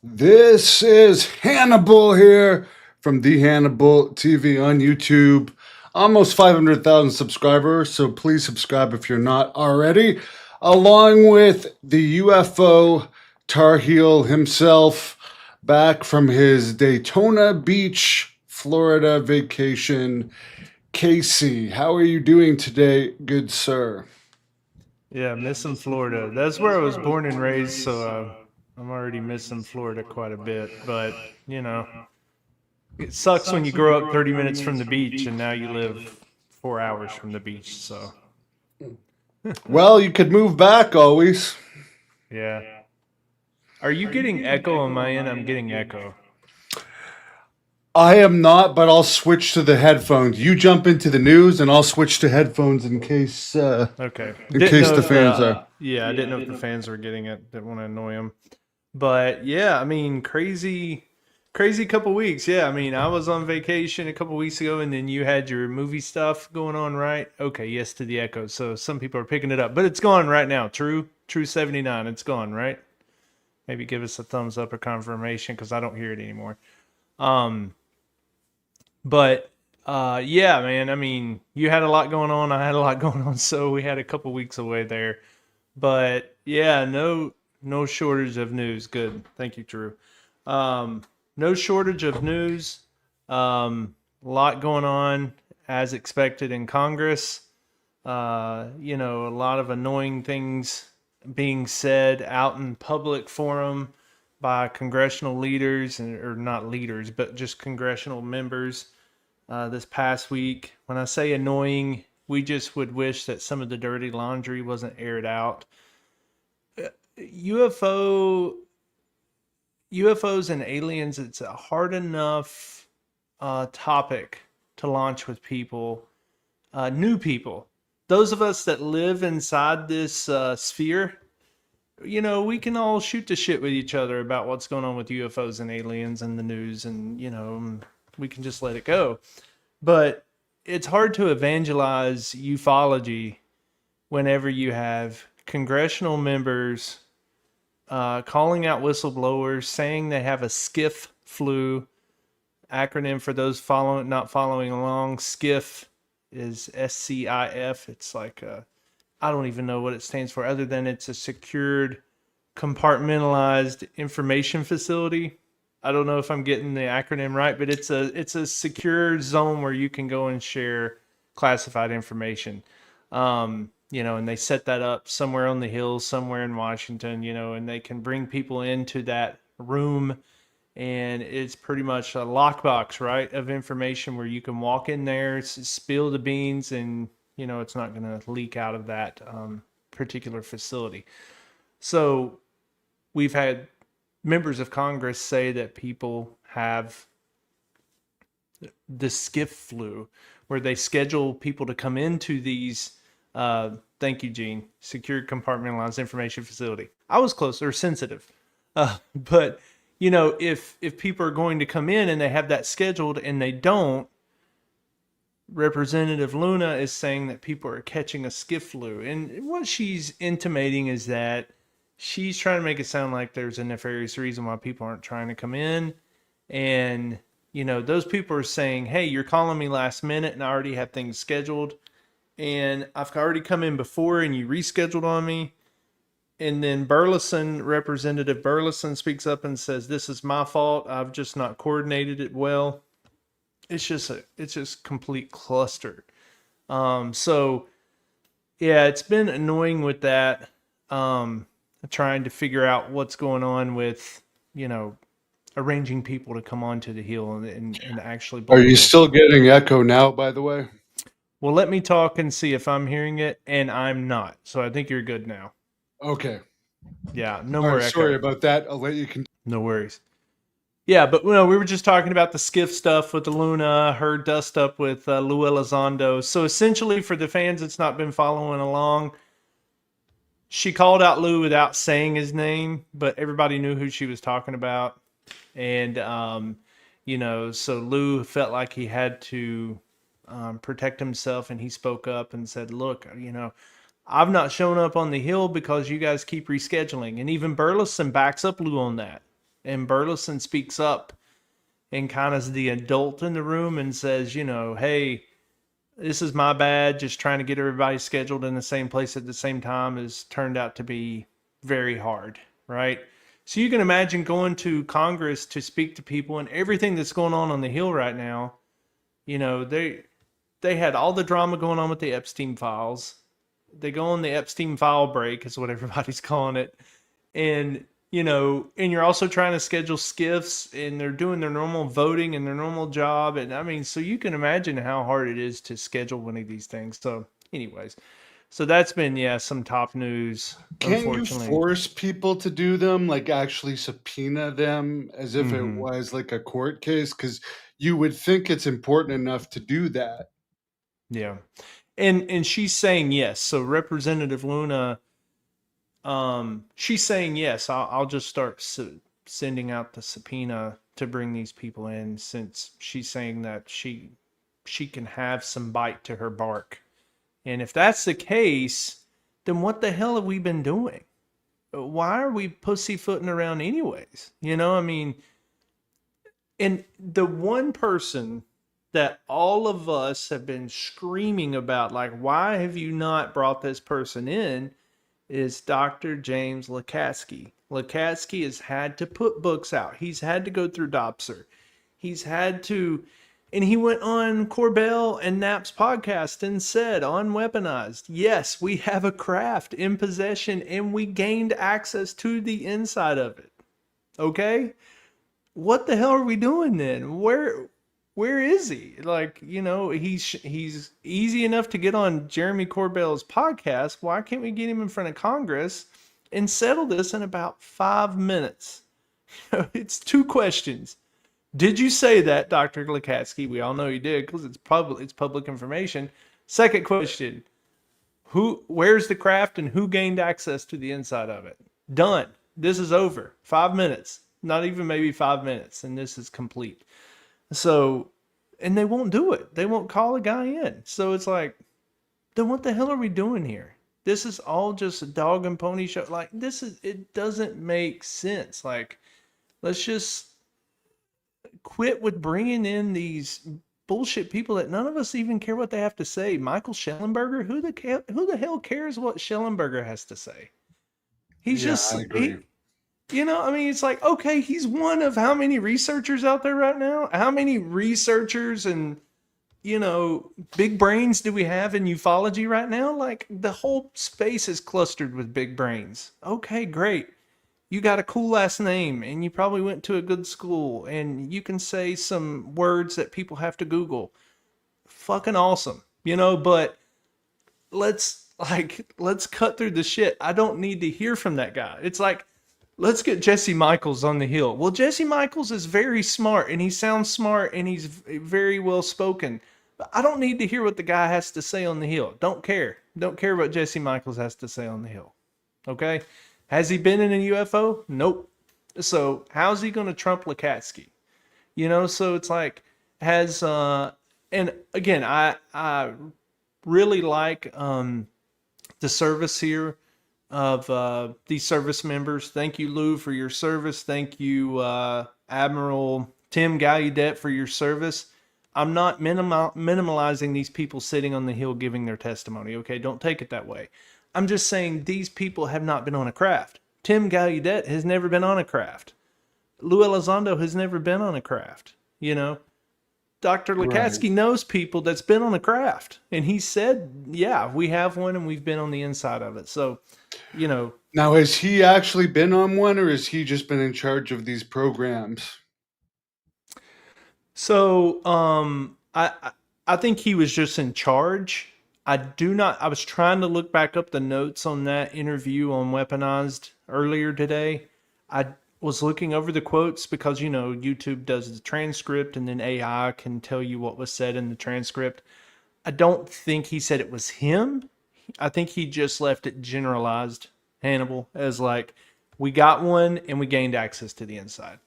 This is Hannibal here from the Hannibal TV on YouTube. Almost 500,000 subscribers, so please subscribe if you're not already. Along with the UFO Tar Heel himself, back from his Daytona Beach, Florida vacation. Casey, how are you doing today, good sir? Yeah, missing Florida. That's where I was born and raised, so I'm already missing Florida quite a bit. But, you know, it sucks when you grow up 30 minutes from the beach and now you live 4 hours from the beach. So, Well, you could move back always. yeah. Are you getting echo on my end? I'm getting echo. I am not, but I'll switch to the headphones. You jump into the news, and I'll switch to headphones in case Okay. in Didn't case know the if fans are. I didn't know if the fans were getting it. Didn't want to annoy them. But yeah, I mean, crazy couple weeks. Yeah, I mean, I was on vacation a couple weeks ago, and then you had your movie stuff going on, right? Okay, yes to the echo. So some people are picking it up, but it's gone right now. True 79. It's gone, right? Maybe give us a thumbs up or confirmation because I don't hear it anymore. Um, but yeah, man. I mean, you had a lot going on. I had a lot going on, so we had a couple weeks away there. But yeah, no shortage of news. Good, thank you, Drew. No shortage of news. A lot going on as expected in Congress. A lot of annoying things being said out in public forum by congressional leaders, or not leaders, but just congressional members this past week. When I say annoying, we just would wish that some of the dirty laundry wasn't aired out. UFO UFOs and aliens, it's a hard enough topic to launch with people, new people. Those of us that live inside this sphere, we can all shoot the shit with each other about what's going on with UFOs and aliens and the news, and, we can just let it go. But it's hard to evangelize ufology whenever you have congressional members calling out whistleblowers, saying they have a skiff flu. Acronym for those not following along. Skiff is SCIF. It's like I don't even know what it stands for, other than it's a secured, compartmentalized information facility. I don't know if I'm getting the acronym right, but it's a secure zone where you can go and share classified information. And they set that up somewhere on the hills, somewhere in Washington, and they can bring people into that room, and it's pretty much a lockbox, right, of information where you can walk in there, spill the beans, and, it's not going to leak out of that particular facility. So we've had members of Congress say that people have the skiff flu, where they schedule people to come into these thank you, Gene. Secured compartmentalized information facility. I was close, or sensitive. But if people are going to come in and they have that scheduled and they don't, Representative Luna is saying that people are catching a skiff flu. And what she's intimating is that she's trying to make it sound like there's a nefarious reason why people aren't trying to come in. And, those people are saying, hey, you're calling me last minute and I already have things scheduled. And I've already come in before and you rescheduled on me. And then Representative Burleson speaks up and says, this is my fault. I've just not coordinated it well. It's just complete cluster. So yeah, it's been annoying with that. Trying to figure out what's going on with, arranging people to come onto the hill and actually. Are you still getting echo now, by the way? Well, let me talk and see if I'm hearing it, and I'm not. So I think you're good now. Okay. Yeah, no All more right, echo. sorry about that. I'll let you continue. No worries. Yeah, but we were just talking about the skiff stuff with the Luna, her dust up with Lou Elizondo. So essentially, for the fans that's not been following along, she called out Lou without saying his name, but everybody knew who she was talking about. And, so Lou felt like he had to protect himself, and he spoke up and said, look, I've not shown up on the hill because you guys keep rescheduling. And even Burleson backs up Lou on that. And Burleson speaks up and kind of is the adult in the room and says, you know, hey, this is my bad. Just trying to get everybody scheduled in the same place at the same time has turned out to be very hard, right? So you can imagine going to Congress to speak to people and everything that's going on the Hill right now. You know, they had all the drama going on with the Epstein files. They go on the Epstein file break, is what everybody's calling it. And, you know, and you're also trying to schedule skiffs, and they're doing their normal voting and their normal job. And I mean, so you can imagine how hard it is to schedule one of these things. So, anyways, so that's been, some top news, Can't you unfortunately. force people to do them, like actually subpoena them as if it Mhm. was like a court case? Because you would think it's important enough to do that. Yeah. And she's saying yes. So Representative Luna, she's saying yes. I'll just start sending out the subpoena to bring these people in, since she's saying that she can have some bite to her bark. And if that's the case, then what the hell have we been doing? Why are we pussyfooting around anyways? You know, I mean, and the one person that all of us have been screaming about, like, why have you not brought this person in, is Dr. James Lukatsky. Lukatsky has had to put books out. He's had to go through Dopser. He's had to, and he went on Corbell and Knapp's podcast and said on Weaponized, yes, we have a craft in possession and we gained access to the inside of it. Okay? What the hell are we doing then? Where is he? Like, you know, he's easy enough to get on Jeremy Corbell's podcast. Why can't we get him in front of Congress and settle this in about 5 minutes? It's 2 questions. Did you say that, Dr. Lukatsky? We all know you did because it's public information. Second question, where's the craft and who gained access to the inside of it? Done. This is over. 5 minutes. Not even maybe 5 minutes, and this is complete. So, and they won't do it. They won't call a guy in. So it's like, then what the hell are we doing here? This is all just a dog and pony show. Like, it doesn't make sense. Like, let's just quit with bringing in these bullshit people that none of us even care what they have to say. Michael Schellenberger, who the hell cares what Schellenberger has to say? He's Yeah, just I agree. you know, I mean, it's like, okay, he's one of how many researchers out there right now? How many researchers and, you know, big brains do we have in ufology right now? Like, the whole space is clustered with big brains. Okay, great. You got a cool last name and you probably went to a good school and you can say some words that people have to Google. Fucking awesome. You know, but let's cut through the shit. I don't need to hear from that guy. It's like, let's get Jesse Michaels on the Hill. Well, Jesse Michaels is very smart and he sounds smart and he's very well spoken. But I don't need to hear what the guy has to say on the Hill. Don't care. Don't care what Jesse Michaels has to say on the Hill. Okay? Has he been in a UFO? Nope. So how's he going to trump Lukatsky? You know, so it's like, and again, I really like the service here of these service members. Thank you, Lou, for your service. Thank you, Admiral Tim Gallaudet, for your service. I'm not minimalizing these people sitting on the Hill giving their testimony, okay? Don't take it that way. I'm just saying these people have not been on a craft. Tim Gallaudet has never been on a craft. Lou Elizondo has never been on a craft, you know? Dr. Lukatsky Right. knows people that's been on a craft. And he said, yeah, we have one and we've been on the inside of it. So, you know. Now, has he actually been on one, or has he just been in charge of these programs? So, I think he was just in charge. I was trying to look back up the notes on that interview on Weaponized earlier today. I was looking over the quotes because, you know, YouTube does the transcript and then AI can tell you what was said in the transcript. I don't think he said it was him. I think he just left it generalized, Hannibal, as like, we got one and we gained access to the inside.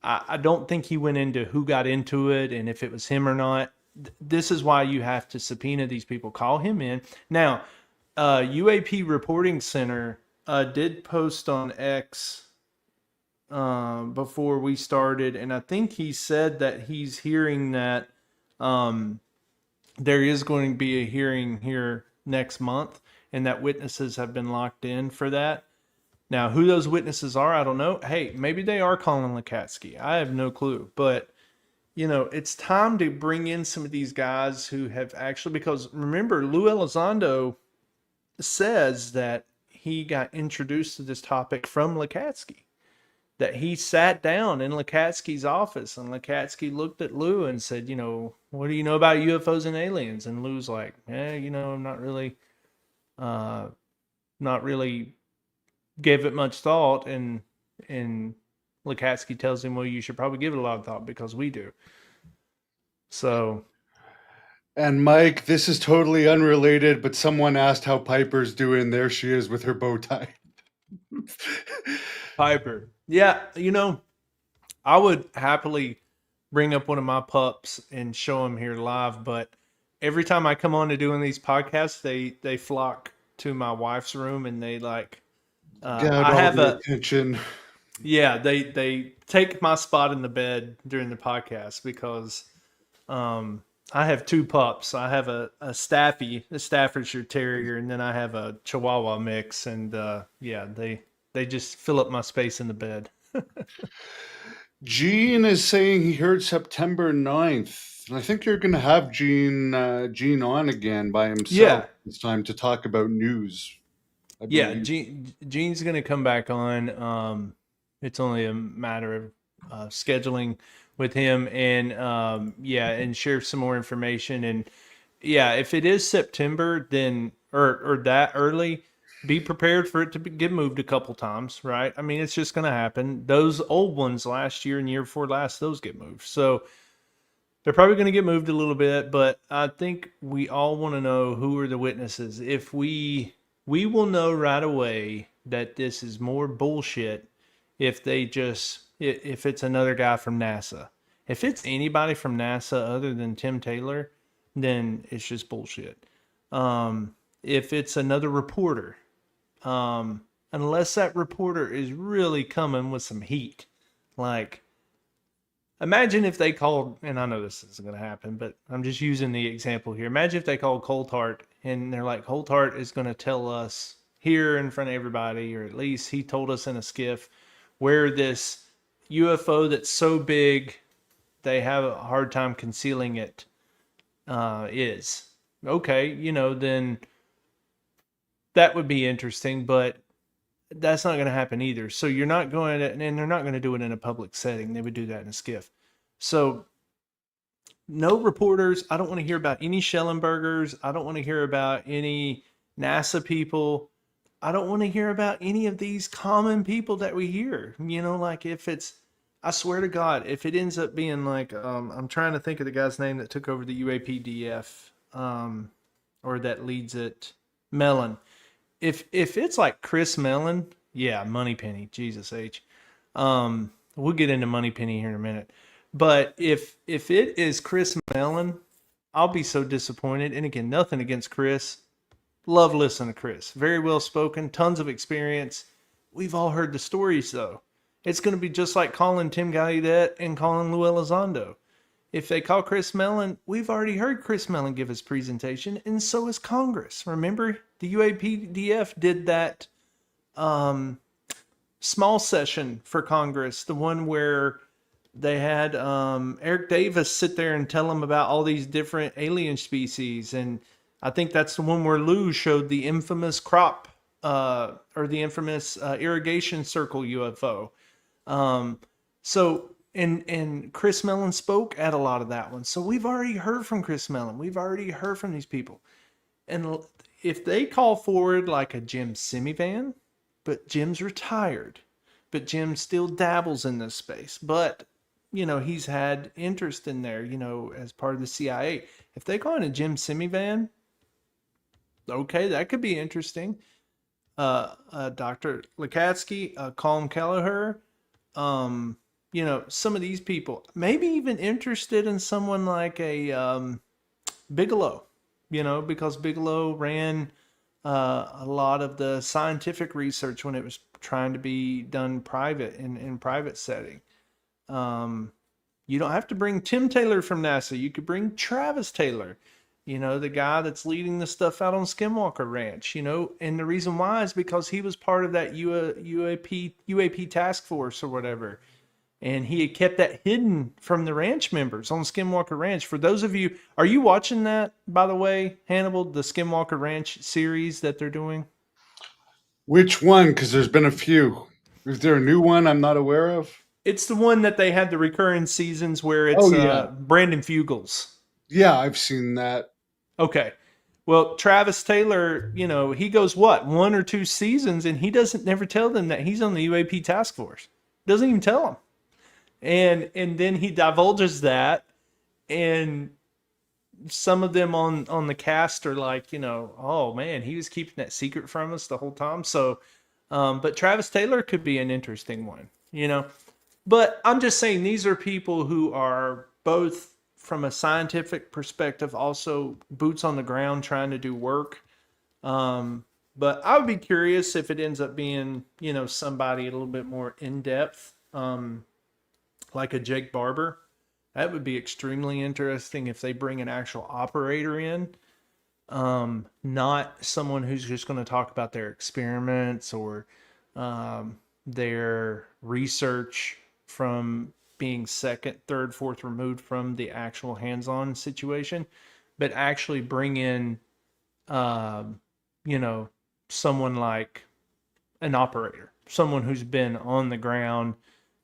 I don't think he went into who got into it and if it was him or not. This is why you have to subpoena these people. Call him in. Now, UAP Reporting Center did post on X before we started, and I think he said that he's hearing that there is going to be a hearing here next month, and that witnesses have been locked in for that. Now, who those witnesses are, I don't know. Hey, maybe they are Colin Lakatsky. I have no clue. But, it's time to bring in some of these guys who have actually, because remember, Lou Elizondo says that he got introduced to this topic from Lakatsky. That he sat down in Lakatsky's office, and Lakatsky looked at Lou and said, what do you know about UFOs and aliens? And Lou's like, I'm not really gave it much thought. And Lakatsky tells him, well, you should probably give it a lot of thought because we do. So. And Mike, this is totally unrelated, but someone asked how Piper's doing. There she is with her bow tie. Piper. Yeah, I would happily bring up one of my pups and show him here live, but every time I come on to doing these podcasts, they flock to my wife's room, and they like I have attention. Yeah, they take my spot in the bed during the podcast because I have two pups. I have a Staffordshire Terrier, and then I have a Chihuahua mix, and they just fill up my space in the bed. Gene is saying he heard September 9th. And I think you're going to have Gene on again by himself. Yeah. It's time to talk about news. Yeah, Gene's going to come back on. It's only a matter of scheduling with him, and and share some more information. And if it is September, then or that early, be prepared for it to get moved a couple times, right? I mean, it's just going to happen. Those old ones last year and year before last, those get moved. So they're probably going to get moved a little bit, but I think we all want to know who are the witnesses. If we will know right away that this is more bullshit if it's another guy from NASA. If it's anybody from NASA other than Tim Taylor, then it's just bullshit. If it's another reporter, unless that reporter is really coming with some heat. Like, imagine if they called, and I know this isn't going to happen, but I'm just using the example here. Imagine if they called Coulthard, and they're like, Coulthard is going to tell us here in front of everybody, or at least he told us in a skiff, where this UFO that's so big they have a hard time concealing it is. Okay, then that would be interesting, but that's not going to happen either. So you're not going to, and they're not going to do it in a public setting. They would do that in a skiff. So no reporters. I don't want to hear about any Schellenbergers. I don't want to hear about any NASA people. I don't want to hear about any of these common people that we hear. Like if it's, I swear to God, if it ends up being like, I'm trying to think of the guy's name that took over the UAPDF, or that leads it, Mellon. If it's like Chris Mellon, yeah, Moneypenny, Jesus H. We'll get into Moneypenny here in a minute. But if it is Chris Mellon, I'll be so disappointed. And again, nothing against Chris. Love listening to Chris. Very well spoken, tons of experience. We've all heard the stories though. It's going to be just like calling Tim Gallaudet and calling Lou Elizondo. If they call Chris Mellon, we've already heard Chris Mellon give his presentation, and so is Congress. Remember, the UAPDF did that small session for Congress, the one where they had Eric Davis sit there and tell them about all these different alien species. And I think that's the one where Lou showed the infamous crop or the infamous irrigation circle UFO. And Chris Mellon spoke at a lot of that one. So we've already heard from Chris Mellon. We've already heard from these people. And if they call forward like a Jim Semivan, but Jim's retired, but Jim still dabbles in this space, but he's had interest in there, as part of the CIA. If they call in a Jim Semivan, okay, that could be interesting. Dr. Lakatsky, Colin Kelleher, some of these people, maybe even interested in someone like a Bigelow, because Bigelow ran a lot of the scientific research when it was trying to be done private in private setting. You don't have to bring Tim Taylor from NASA. You could bring Travis Taylor, the guy that's leading the stuff out on Skinwalker Ranch, and the reason why is because he was part of that UAP task force or whatever. And he had kept that hidden from the ranch members on Skinwalker Ranch. For those of you, are you watching that, by the way, Hannibal, the Skinwalker Ranch series that they're doing? Which one? Because there's been a few. Is there a new one I'm not aware of? It's the one that they had the recurring seasons where it's Oh, yeah. Brandon Fugels. Yeah, I've seen that. Okay. Well, Travis Taylor, he goes, what, 1 or 2 seasons, and he doesn't never tell them that he's on the UAP task force. Doesn't even tell them. And then he divulges that, and some of them on the cast are like, oh man, he was keeping that secret from us the whole time. So, but Travis Taylor could be an interesting one, But I'm just saying these are people who are both from a scientific perspective, also boots on the ground trying to do work. But I would be curious if it ends up being, somebody a little bit more in depth. Like a Jake Barber. That would be extremely interesting if they bring an actual operator in, not someone who's just going to talk about their experiments or their research from being second, third, fourth removed from the actual hands-on situation, but actually bring in, someone like an operator, someone who's been on the ground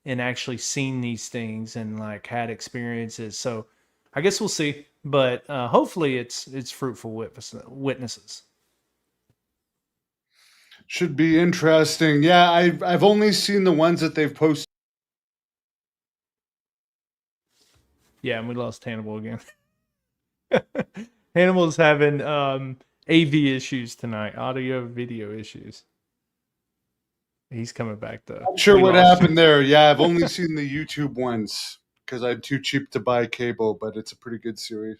and actually seen these things and like had experiences. So I guess we'll see, but hopefully it's fruitful witnesses. Should be interesting. Yeah, I've only seen the ones that they've posted. Yeah, and we lost Hannibal again. Hannibal's having AV issues tonight, audio video issues. He's coming back though. Not sure what happened there. Yeah, I've only seen the YouTube ones because I'm too cheap to buy cable, but it's a pretty good series.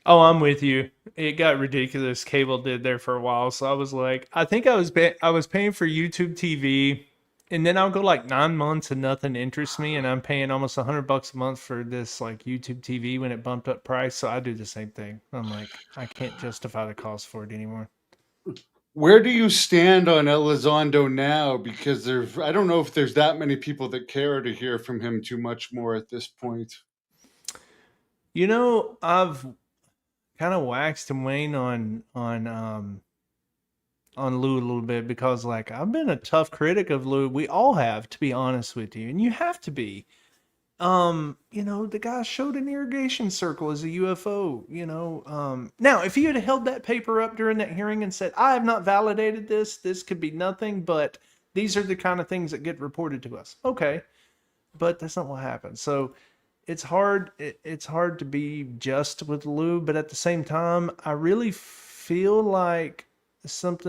Oh, I'm with you. It got ridiculous. Cable did there for a while, so I was like, I think I was paying for YouTube TV, and then I'll go like 9 months and nothing interests me, and I'm paying almost $100 a month for this like YouTube TV when it bumped up price. So I do the same thing. I'm like, I can't justify the cost for it anymore. Where do you stand on Elizondo now? Because I don't know if there's that many people that care to hear from him too much more at this point. I've kind of waxed and waned on Lou a little bit because like I've been a tough critic of Lou. We all have, to be honest with you, and you have to be. The guy showed an irrigation circle as a UFO, now if he had held that paper up during that hearing and said, I have not validated this could be nothing, but these are the kind of things that get reported to us. Okay. But that's not what happened. So it's hard to be just with Lou, but at the same time, I really feel like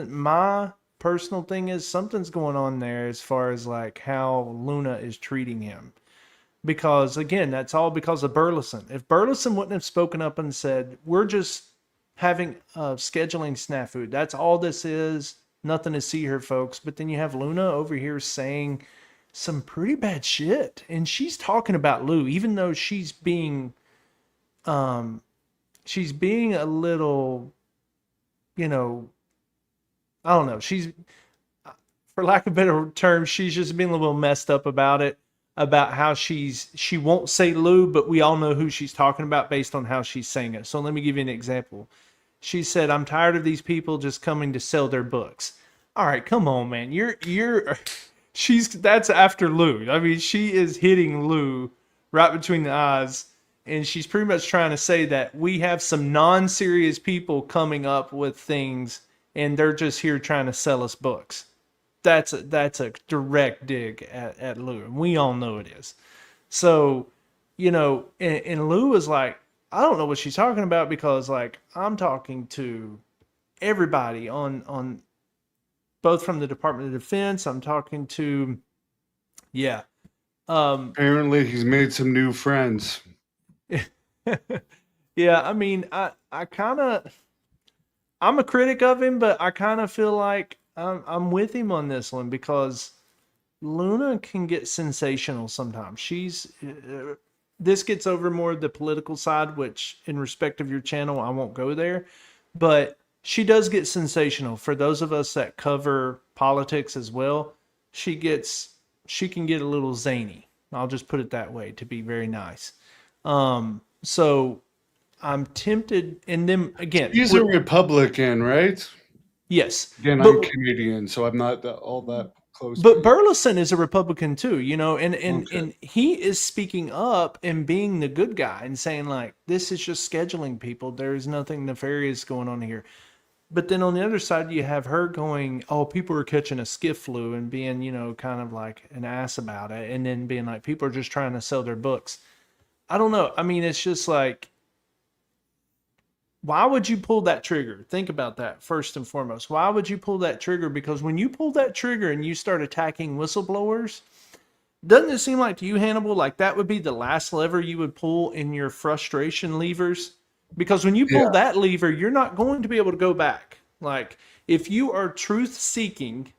my personal thing is something's going on there as far as like how Luna is treating him. Because again, that's all because of Burleson. If Burleson wouldn't have spoken up and said, we're just having a scheduling snafu, that's all this is, nothing to see here, folks. But then you have Luna over here saying some pretty bad shit. And she's talking about Lou, even though she's being a little, I don't know. She's, for lack of a better term, she's just being a little messed up about it. About how she won't say Lou, but we all know who she's talking about based on how she's saying it. So let me give you an example. She said, I'm tired of these people just coming to sell their books. All right, come on, man. That's after Lou. I mean, she is hitting Lou right between the eyes. And she's pretty much trying to say that we have some non-serious people coming up with things and they're just here trying to sell us books. That's a direct dig at Lou. And we all know it is. So, and Lou was like, I don't know what she's talking about because like I'm talking to everybody on both from the Department of Defense. I'm talking to, yeah. Apparently he's made some new friends. Yeah. I mean, I'm a critic of him, but I kind of feel like, I'm with him on this one because Luna can get sensational sometimes. This gets over more the political side, which in respect of your channel, I won't go there, but she does get sensational. For those of us that cover politics as well, she can get a little zany. I'll just put it that way to be very nice. So I'm tempted, and then again, He's a Republican, right? yes, Again, I'm but Canadian, so I'm not all that close. But Burleson is a Republican too, and Okay. and he is speaking up and being the good guy and saying like this is just scheduling people. There is nothing nefarious going on here. But then on the other side, you have her going, "Oh, people are catching a skiff flu," and being kind of like an ass about it, and then being like, "People are just trying to sell their books." I don't know. I mean, it's just like, why would you pull that trigger? Think about that first and foremost. Why would you pull that trigger? Because when you pull that trigger and you start attacking whistleblowers, doesn't it seem like to you, Hannibal, like that would be the last lever you would pull in your frustration levers? Because when you pull Yeah. that lever, you're not going to be able to go back. Like, if you are truth seeking,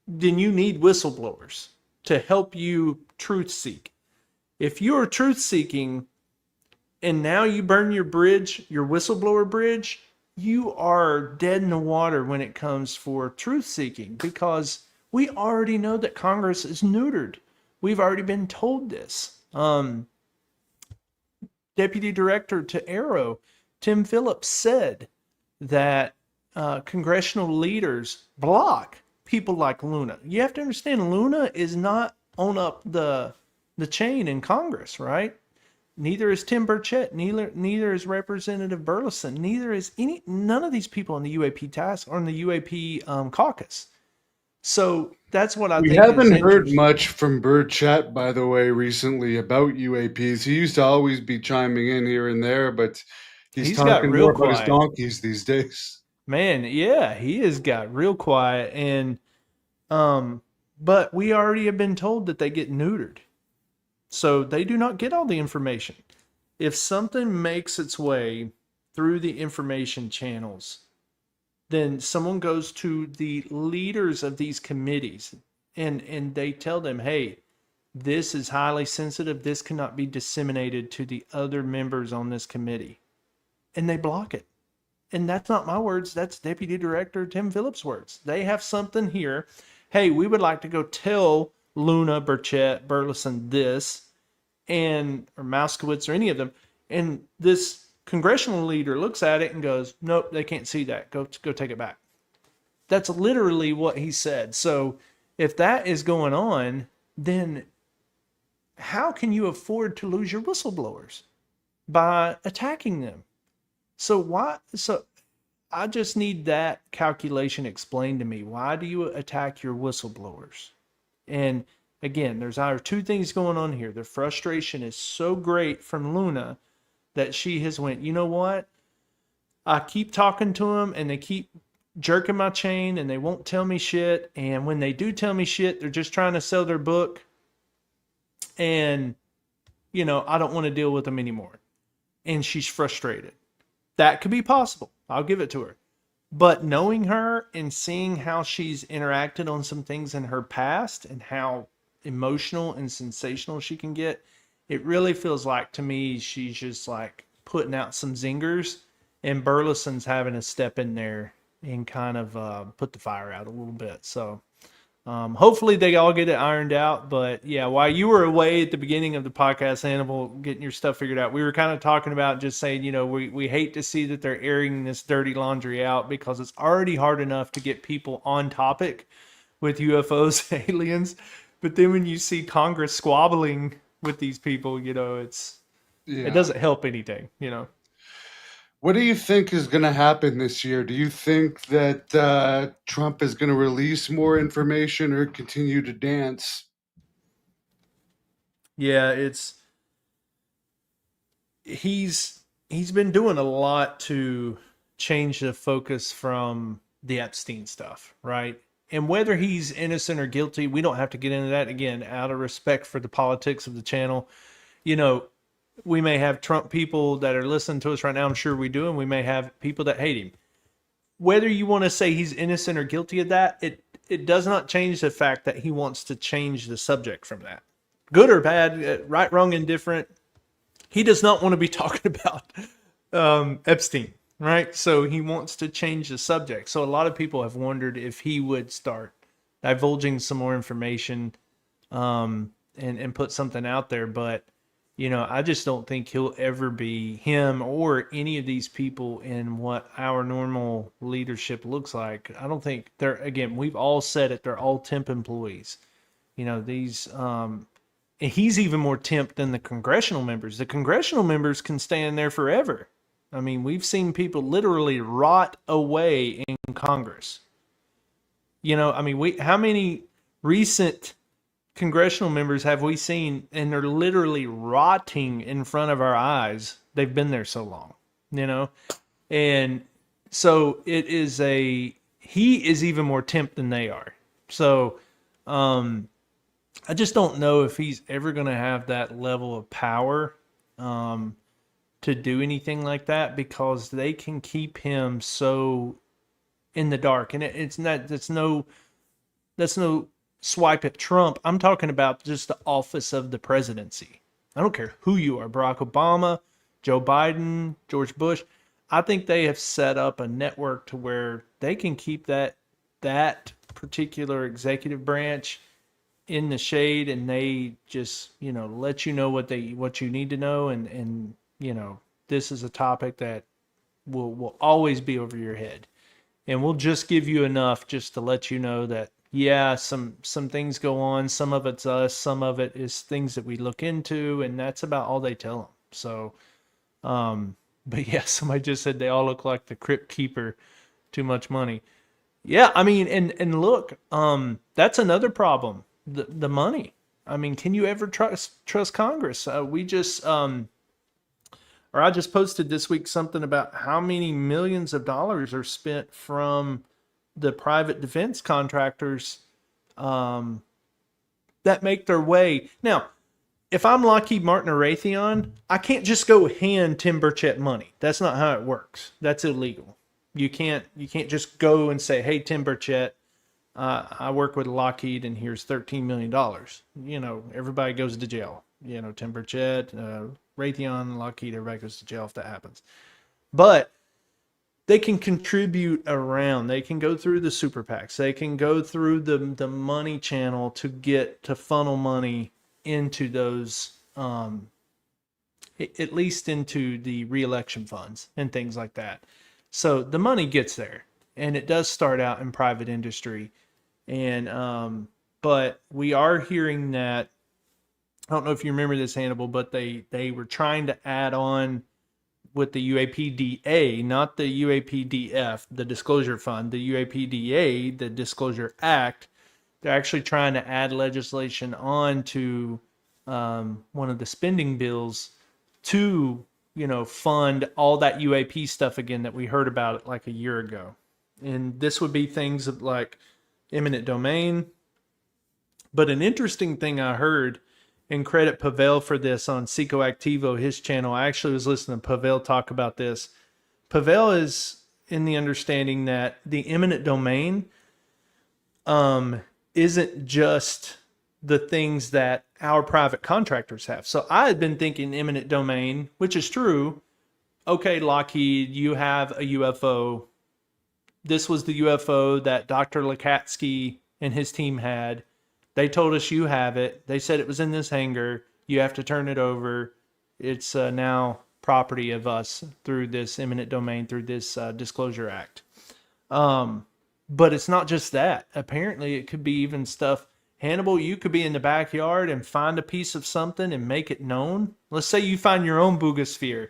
then you need whistleblowers to help you truth seek. If you are truth seeking, and now you burn your bridge, your whistleblower bridge, you are dead in the water when it comes for truth seeking because we already know that Congress is neutered. We've already been told this. Deputy Director to Arrow, Tim Phillips, said that congressional leaders block people like Luna. You have to understand, Luna is not on up the chain in Congress, right? Neither is Tim Burchett. Neither is Representative Burleson. Neither is none of these people in the UAP task or in the UAP caucus. So that's what I We think is haven't heard interesting. much from Bird Chat, by the way, recently about UAPs. He used to always be chiming in here and there, but he's He's got talking real more about his quiet. donkeys these days. Man, yeah, he has got real quiet and but we already have been told that they get neutered. So they do not get all the information. If something makes its way through the information channels, then someone goes to the leaders of these committees and they tell them, hey, this is highly sensitive. This cannot be disseminated to the other members on this committee. And they block it. And that's not my words. That's Deputy Director Tim Phillips' words. They have something here. Hey, we would like to go tell Luna, Burchett, Burleson this, and or Mouskowitz or any of them. And this congressional leader looks at it and goes, nope, they can't see that. Go take it back. That's literally what he said. So if that is going on, then how can you afford to lose your whistleblowers by attacking them? So I just need that calculation explained to me. Why do you attack your whistleblowers? And again, there's either two things going on here. The frustration is so great from Luna that she has went, you know what? I keep talking to them and they keep jerking my chain and they won't tell me shit. And when they do tell me shit, they're just trying to sell their book. And, I don't want to deal with them anymore. And she's frustrated. That could be possible. I'll give it to her. But knowing her and seeing how she's interacted on some things in her past and how emotional and sensational she can get, it really feels like to me she's just like putting out some zingers and Burleson's having to step in there and kind of put the fire out a little bit. So hopefully they all get it ironed out. But yeah, while you were away at the beginning of the podcast, Hannibal, getting your stuff figured out, we were kind of talking about just saying, we hate to see that they're airing this dirty laundry out because it's already hard enough to get people on topic with UFOs, aliens. But then when you see Congress squabbling with these people, it Yeah. doesn't help anything, What do you think is going to happen this year? Do you think that Trump is going to release more information or continue to dance? Yeah, he's been doing a lot to change the focus from the Epstein stuff, right? And whether he's innocent or guilty, we don't have to get into that again, out of respect for the politics of the channel. We may have Trump people that are listening to us right now. I'm sure we do. And we may have people that hate him. whether you want to say he's innocent or guilty of that, it does not change the fact that he wants to change the subject from that. Good or bad, right, wrong, indifferent. He does not want to be talking about Epstein, right? So he wants to change the subject. So a lot of people have wondered if he would start divulging some more information and put something out there. But, you know, I just don't think he'll ever be, him or any of these people, in what our normal leadership looks like. I don't think they're, again, we've all said it, they're all temp employees. You know, these, and he's even more temp than the congressional members. The congressional members can stay in there forever. I mean, we've seen people literally rot away in Congress. You know, I mean, how many recent congressional members have we seen, and they're literally rotting in front of our eyes? They've been there so long, you know? And so he is even more temp than they are. So, I just don't know if he's ever going to have that level of power to do anything like that, because they can keep him so in the dark. And that's no swipe at Trump. I'm talking about just the office of the presidency. I don't care who you are, Barack Obama, Joe Biden, George Bush. I think they have set up a network to where they can keep that particular executive branch in the shade, and they just, you know, let you know what you need to know, and you know, this is a topic that will always be over your head, and we'll just give you enough just to let you know that, yeah, some things go on, some of it's us, some of it is things that we look into, and that's about all they tell them. So but yeah, somebody just said they all look like the crypt keeper, too much money. Yeah, I mean, and look, that's another problem. The money. I mean, can you ever trust Congress? I just posted this week something about how many millions of dollars are spent from the private defense contractors that make their way. Now, if I'm Lockheed Martin or Raytheon, I can't just go hand Tim Burchett money. That's not how it works. That's illegal. You can't just go and say, "Hey, Tim Burchett, I work with Lockheed, and here's $13 million." You know, everybody goes to jail. You know, Tim Burchett, Raytheon, Lockheed, everybody goes to jail if that happens. But they can contribute around. They can go through the super PACs. They can go through the money channel to funnel money into those, at least into the reelection funds and things like that. So the money gets there, and it does start out in private industry. And but we are hearing that, I don't know if you remember this, Hannibal, but they were trying to add on with the UAPDA, not the UAPDF, the Disclosure Fund, the UAPDA, the Disclosure Act. They're actually trying to add legislation on to one of the spending bills to, you know, fund all that UAP stuff again that we heard about like a year ago. And this would be things like eminent domain. But an interesting thing I heard, and credit Pavel for this on Seco Activo, his channel. I actually was listening to Pavel talk about this. Pavel is in the understanding that the eminent domain isn't just the things that our private contractors have. So I had been thinking eminent domain, which is true. Okay, Lockheed, you have a UFO. This was the UFO that Dr. Lakatsky and his team had. They told us you have it. They said it was in this hangar. You have to turn it over. It's now property of us through this eminent domain, through this Disclosure Act. But it's not just that. Apparently, it could be even stuff. Hannibal, you could be in the backyard and find a piece of something and make it known. Let's say you find your own Boogosphere.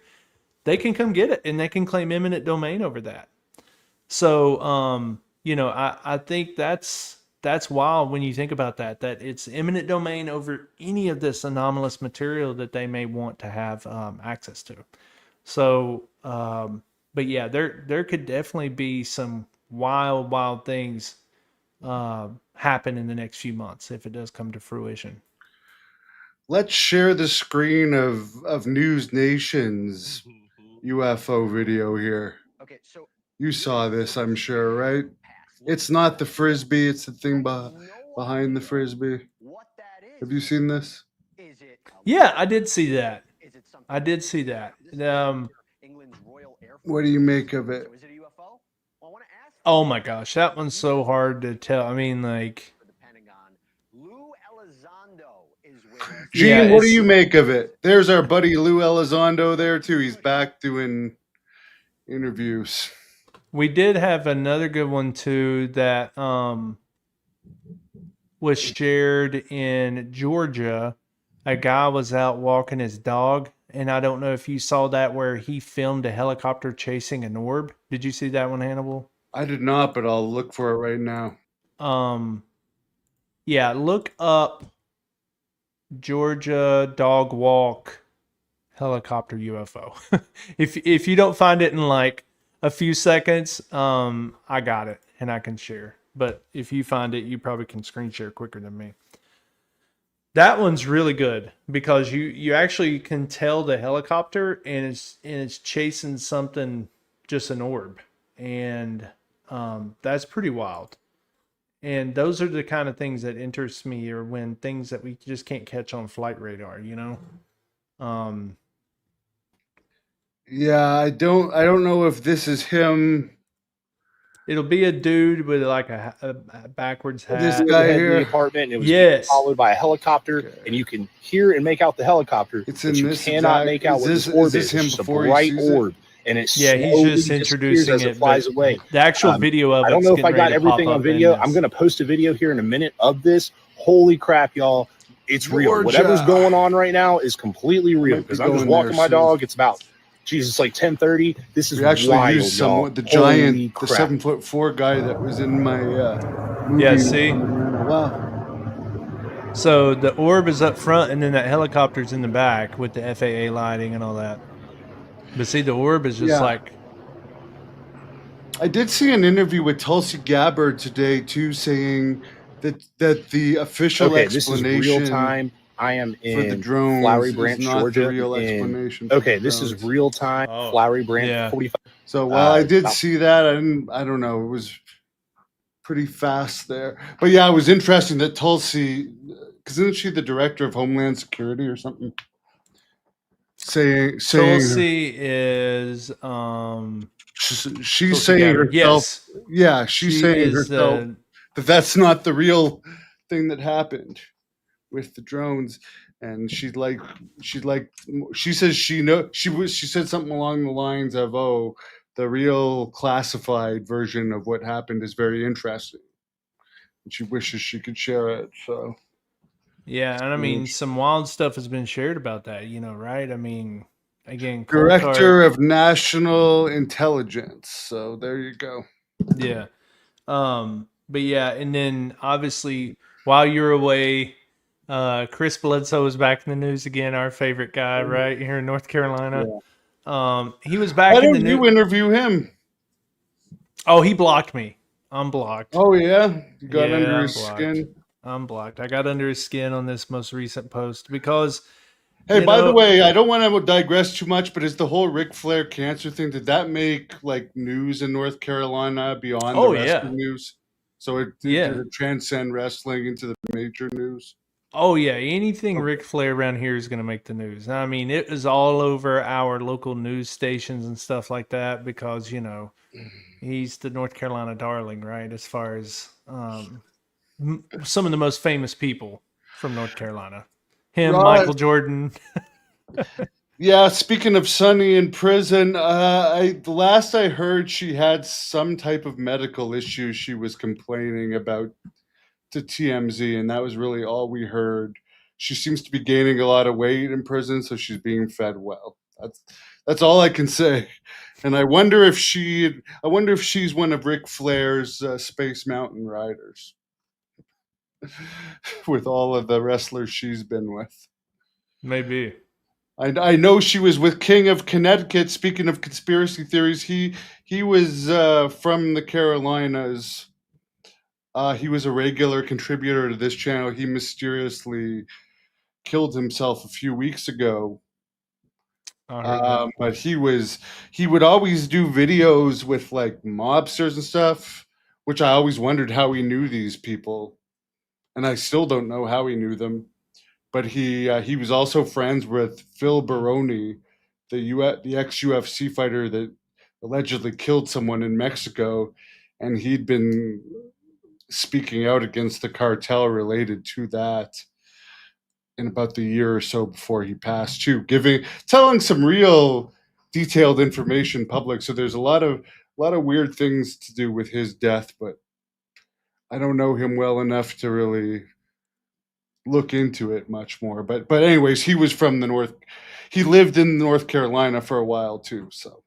They can come get it, and they can claim eminent domain over that. So, you know, I think that's wild when you think about that it's eminent domain over any of this anomalous material that they may want to have access to. So, but yeah, there could definitely be some wild things happen in the next few months if it does come to fruition. Let's share the screen of News Nation's UFO video here. Okay, so You saw this, I'm sure, right? It's not the frisbee, it's the thing behind the frisbee. Have you seen this? Yeah, I did see that. I did see that. What do you make of it? Oh my gosh, that one's so hard to tell. I mean, like, yeah, Gene, what do it's you make of it? There's our buddy Lou Elizondo there too. He's back doing interviews. we did have another good one too that was shared in Georgia. A guy was out walking his dog, and I don't know if you saw that where he filmed a helicopter chasing an orb. Did you see that one, Hannibal? I did not, but I'll look for it right now. Yeah, look up Georgia dog walk helicopter UFO. If you don't find it in like a few seconds, I got it and I can share. But if you find it, you probably can screen share quicker than me. That one's really good because you actually can tell the helicopter and it's chasing something, just an orb, and that's pretty wild. And those are the kind of things that interest me, or when things that we just can't catch on flight radar, you know. Yeah, I don't know if this is him. It'll be a dude with like a backwards hat. This Flew guy overhead here? the apartment, and it was Yes. followed by a helicopter, Okay. and you can hear and make out the helicopter, It's but in you this cannot exact- make out is what this- this orb is this is. him It's just a before he bright sees it? orb, and it Yeah, he's slowly just disappears introducing as it. it flies but away. The actual video of I don't it's know if I getting got ready to everything pop on up in video. this. I'm going to post a video here in a minute of this. Holy crap, y'all. It's real. Georgia. Whatever's going on right now is completely real, Might be because I'm just going walking there my soon. dog. It's about, Jesus, like 10:30. This is We actually wild, used y'all. the Holy giant, the crap. 7'4" guy that was in my movie. Yeah, see? Wow. So the orb is up front, and then that helicopter's in the back with the FAA lighting and all that. But see, the orb is just Yeah. like, I did see an interview with Tulsi Gabbard today too, saying that the official Okay, this is explanation real time. I am for the in drones Flowery is Branch, not Georgia. the real in- explanation. For okay, the this is drones. real time. Oh, Flowery Branch, yeah. 45. So while I did about- see that, I don't know, it was pretty fast there. But yeah, it was interesting that Tulsi, because isn't she the director of Homeland Security or something? Saying Tulsi is she's Tulsi saying Gabbard. herself. Yes, Yeah, she's she saying is herself that that's not the real thing that happened with the drones. And she says she said something along the lines of, oh, the real classified version of what happened is very interesting, and she wishes she could share it. So yeah, and I mean, some wild stuff has been shared about that, you know, right? I mean, again, Director of National Intelligence. So there you go. yeah. But yeah, and then obviously while you're away, Chris Bledsoe was back in the news again, our favorite guy, right here in North Carolina. He was back Why in the don't you news. interview him? Oh, he blocked me. I'm blocked. Oh yeah, you got Yeah, under I'm his blocked. skin. I'm blocked. I got under his skin on this most recent post because Hey, you by the know- way, I don't want to digress too much, but is the whole Ric Flair cancer thing, did that make like news in North Carolina beyond Oh, the wrestling yeah. news? So it Yeah. did it transcend wrestling into the major news? Oh yeah, anything Ric Flair around here is going to make the news. I mean, it was all over our local news stations and stuff like that because you know he's the North Carolina darling, right? As far as some of the most famous people from North Carolina, him, Right. Michael Jordan. Yeah, speaking of Sonny in prison, the last I heard, she had some type of medical issue she was complaining about to TMZ, and that was really all we heard. She seems to be gaining a lot of weight in prison, so she's being fed well. That's all I can say. And I wonder if she's one of Ric Flair's Space Mountain riders, with all of the wrestlers she's been with. Maybe. I know she was with King of Connecticut. Speaking of conspiracy theories, he was from the Carolinas. He was a regular contributor to this channel. He mysteriously killed himself a few weeks ago. I heard that. But he would always do videos with like mobsters and stuff, which I always wondered how he knew these people, and I still don't know how he knew them. But he was also friends with Phil Baroni, the ex UFC fighter that allegedly killed someone in Mexico, and he'd been speaking out against the cartel related to that in about the year or so before he passed too, telling some real detailed information public. So there's a lot of weird things to do with his death, but I don't know him well enough to really look into it much more. But anyways, he was from the north. He lived in North Carolina for a while too. So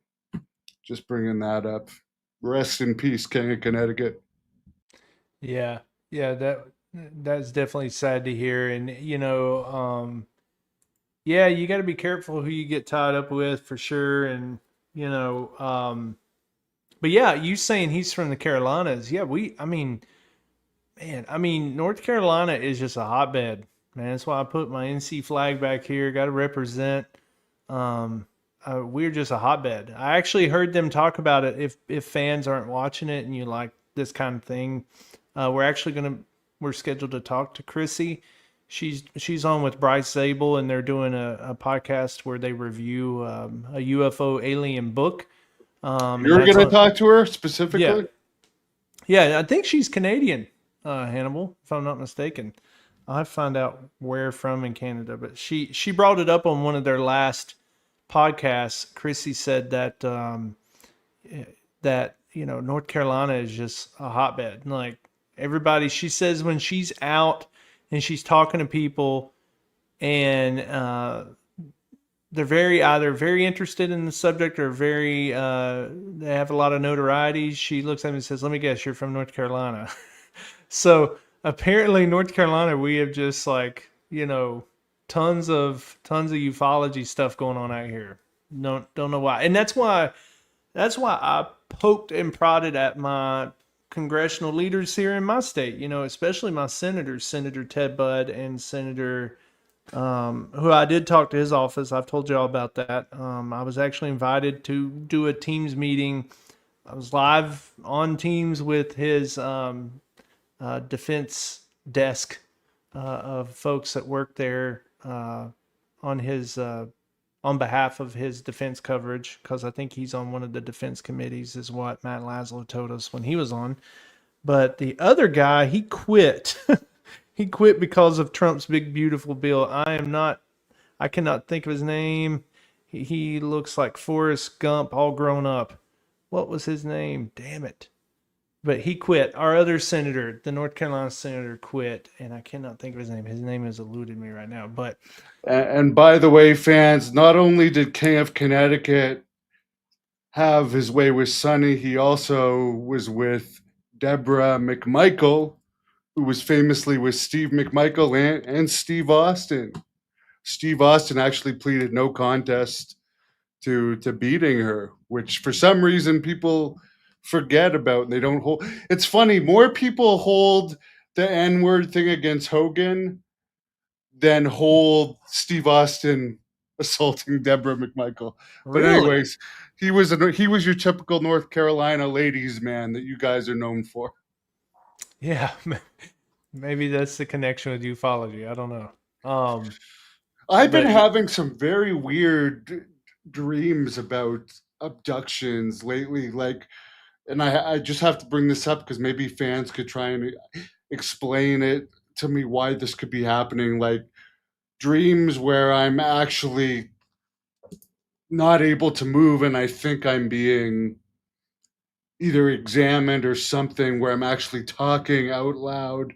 just bringing that up. Rest in peace, King of Connecticut. Yeah, yeah, that's definitely sad to hear. And yeah, you got to be careful who you get tied up with for sure. And you know, but yeah, you saying he's from the Carolinas? Yeah, I mean, man, I mean, North Carolina is just a hotbed, man. That's why I put my NC flag back here. Got to represent. Um, we're just a hotbed. I actually heard them talk about it. If fans aren't watching it and you like this kind of thing, we're scheduled to talk to Chrissy. She's on with Bryce Zabel, and they're doing a podcast where they review a UFO alien book. You're going to talk to her specifically? Yeah. Yeah, I think she's Canadian, Hannibal, if I'm not mistaken. I'll have to find out where from in Canada, but she brought it up on one of their last podcasts. Chrissy said that North Carolina is just a hotbed. Like everybody, she says when she's out and she's talking to people, and they're either very interested in the subject or they have a lot of notoriety. She looks at me and says, "Let me guess, you're from North Carolina." So apparently, North Carolina, we have just tons of ufology stuff going on out here. Don't know why, and that's why I poked and prodded at my congressional leaders here in my state. Especially my senators, Senator Ted Budd and Senator. Who I did talk to his office. I've told you all about that. I was actually invited to do a Teams meeting. I was live on Teams with his defense desk of folks that work there on his on behalf of his defense coverage, because I think he's on one of the defense committees, is what Matt Laszlo told us when he was on. But the other guy, he quit. He quit because of Trump's big beautiful bill. I cannot think of his name. He looks like Forrest Gump all grown up. What was his name? Damn it. But he quit. Our other senator, the North Carolina senator, quit, and I cannot think of his name. His name has eluded me right now. But And by the way, fans, not only did King of Connecticut have his way with Sonny, he also was with Deborah McMichael, who was famously with Steve McMichael and Steve Austin. Steve Austin actually pleaded no contest to beating her, which for some reason people forget about and they don't hold. It's funny, more people hold the N-word thing against Hogan than hold Steve Austin assaulting Deborah McMichael. But really, anyways, he was your typical North Carolina ladies man that you guys are known for. yeah, maybe that's the connection with ufology. I don't know. I've been But having some very weird dreams about abductions lately. Like, and I just have to bring this up because maybe fans could try and explain it to me why this could be happening. Like dreams where I'm actually not able to move and I think I'm being either examined or something, where I'm actually talking out loud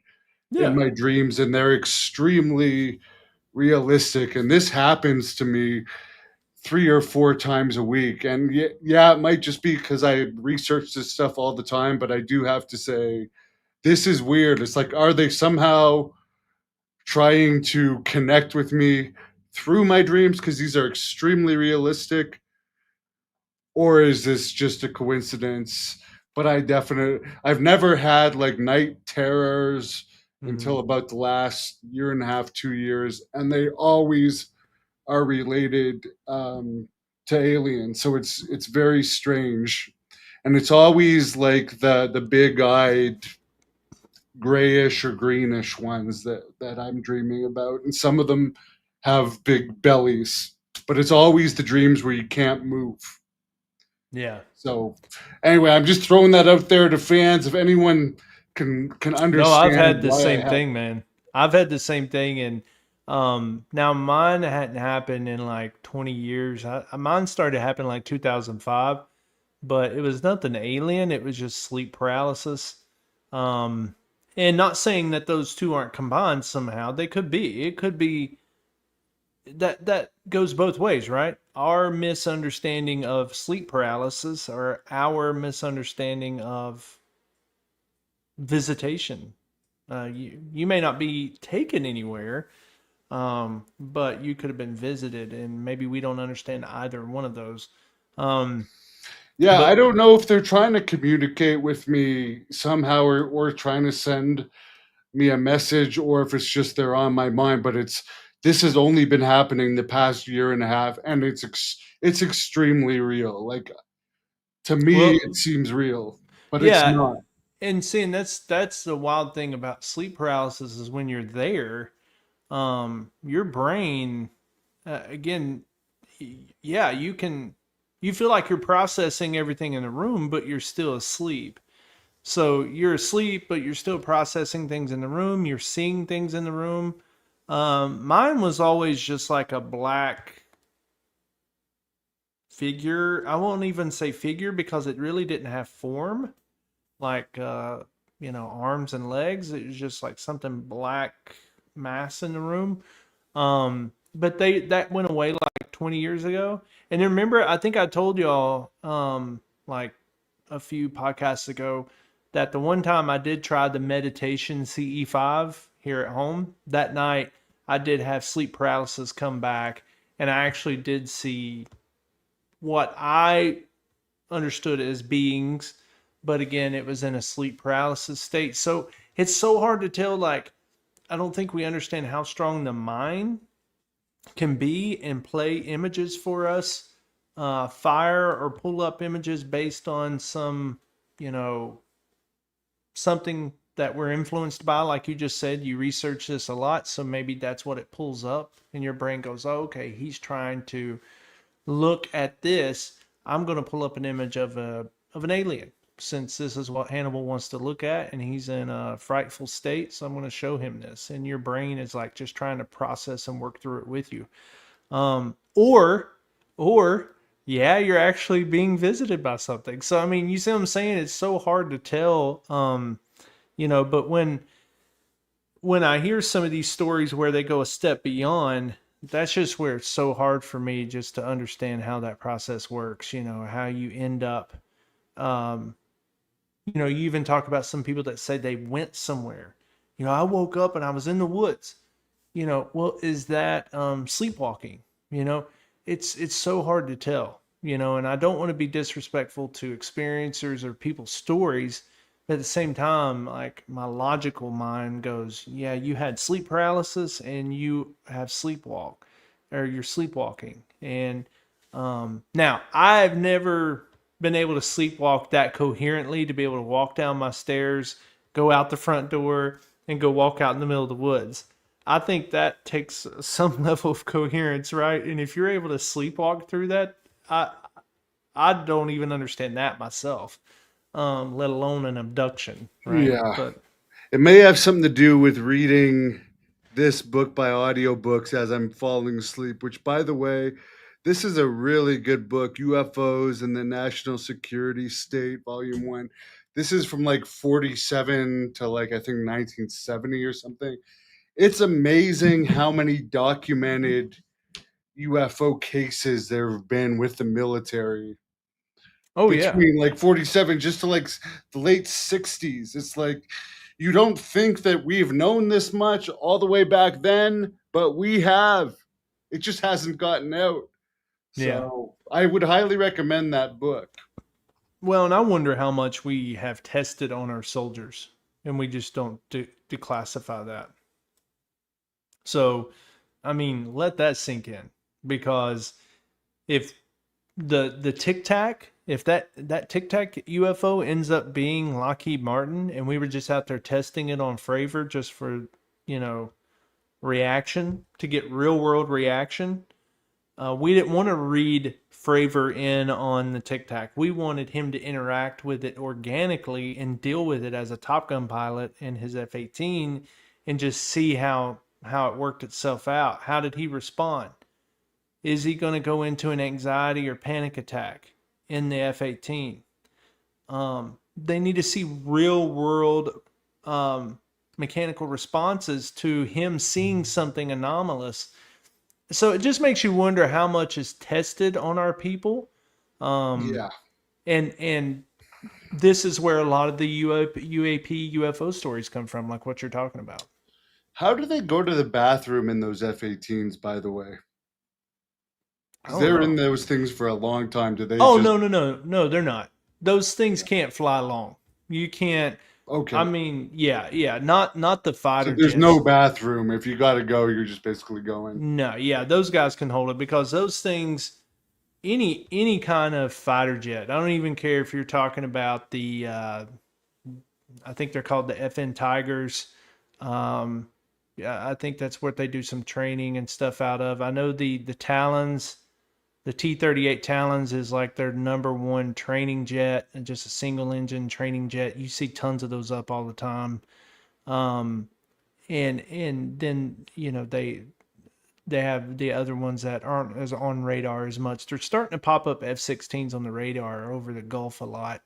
in yeah, my dreams, and they're extremely realistic. And this happens to me 3 or 4 times a week. And yeah, it might just be because I research this stuff all the time, but I do have to say, this is weird. It's like, are they somehow trying to connect with me through my dreams because these are extremely realistic? Or is this just a coincidence? But I've never had like night terrors mm-hmm. until about the last year and a half, 2 years, and they always are related to aliens. So it's very strange, and it's always like the big-eyed, grayish or greenish ones that I'm dreaming about, and some of them have big bellies. But it's always the dreams where you can't move. Yeah. So anyway, I'm just throwing that out there to fans. If anyone can No, I've had understand the why I same have. thing, man. I've had the same thing, and now mine hadn't happened in like 20 years. Mine started happening like 2005, but it was nothing alien. It was just sleep paralysis. Um, and not saying that those two aren't combined somehow. They could be. It could be that goes both ways, right? Our misunderstanding of sleep paralysis or our misunderstanding of visitation. You may not be taken anywhere, but you could have been visited, and maybe we don't understand either one of those. Um, Yeah, I but don't know if they're trying to communicate with me somehow, or trying to send me a message, or if it's just they're on my mind. But this has only been happening the past year and a half, and it's extremely real. Like, to me, it well, seems real, but it's yeah, not. and seeing that's the wild thing about sleep paralysis is when you're there, your brain, again, yeah, you feel like you're processing everything in the room, but you're still asleep. So you're asleep, but you're still processing things in the room. You're seeing things in the room. Mine was always just like a black figure. I won't even say figure because it really didn't have form, like arms and legs. It was just like something black mass in the room. But that went away like 20 years ago. And then remember, I think I told y'all like a few podcasts ago that the one time I did try the meditation CE5 here at home, that night I did have sleep paralysis come back, and I actually did see what I understood as beings, but again, it was in a sleep paralysis state. So it's so hard to tell. Like, I don't think we understand how strong the mind can be and play images for us, fire or pull up images based on some, you know, something that we're influenced by. Like you just said, you research this a lot, so maybe that's what it pulls up, and your brain goes, oh, okay, he's trying to look at this. I'm going to pull up an image of an alien, since this is what Hannibal wants to look at, and he's in a frightful state. So I'm going to show him this, and your brain is like just trying to process and work through it with you. Or yeah, you're actually being visited by something. So I mean, you see what I'm saying? It's so hard to tell. But when I hear some of these stories where they go a step beyond, that's just where it's so hard for me just to understand how that process works. How you end up. Um, you even talk about some people that say they went somewhere. I woke up and I was in the woods. Well, is that sleepwalking? It's so hard to tell. And I don't want to be disrespectful to experiencers or people's stories, but at the same time, like, my logical mind goes, yeah, you had sleep paralysis and you have sleepwalk, or you're sleepwalking. And now I've never been able to sleepwalk that coherently to be able to walk down my stairs, go out the front door, and go walk out in the middle of the woods. I think that takes some level of coherence, right? And if you're able to sleepwalk through that, I don't even understand that myself, let alone an abduction, right? Yeah, But it may have something to do with reading this book by audiobooks as I'm falling asleep, which, by the way, this is a really good book, UFOs and the National Security State, Volume 1. This is from like 47 to like, I think, 1970 or something. It's amazing how many documented UFO cases there have been with the military oh yeah, between like 47 just to like the late 60s. It's like, you don't think that we've known this much all the way back then, but we have. It just hasn't gotten out. yeah. So I would highly recommend that book. Well, and I wonder how much we have tested on our soldiers, and we just don't declassify that. So, I mean, let that sink in. because if the Tic Tac, if that Tic Tac UFO ends up being Lockheed Martin, and we were just out there testing it on Fravor just for, reaction, to get real world reaction. We didn't want to read Fravor in on the Tic Tac. We wanted him to interact with it organically and deal with it as a Top Gun pilot in his F-18 and just see how it worked itself out. How did he respond? Is he going to go into an anxiety or panic attack in the F-18? They need to see real world mechanical responses to him seeing something anomalous. So it just makes you wonder how much is tested on our people. Yeah. And this is where a lot of the UAP, UFO stories come from, like what you're talking about. How do they go to the bathroom in those F-18s, by the way? I Because don't they're know. in those things for a long time. Do they Oh, just... no, they're not. Those things can't fly long. You can't. Okay. I mean, yeah, not the So fighter there's jets. no bathroom. If you got to go, you're just basically going. No, yeah, those guys can hold it because those things, any kind of fighter jet. I don't even care if you're talking about the, I think they're called the FN Tigers. Yeah, I think that's what they do some training and stuff out of. I know the Talons, the T-38 Talons is like their number one training jet, and just a single engine training jet. You see tons of those up all the time. And then they have the other ones that aren't as on radar as much. They're starting to pop up F-16s on the radar over the Gulf a lot.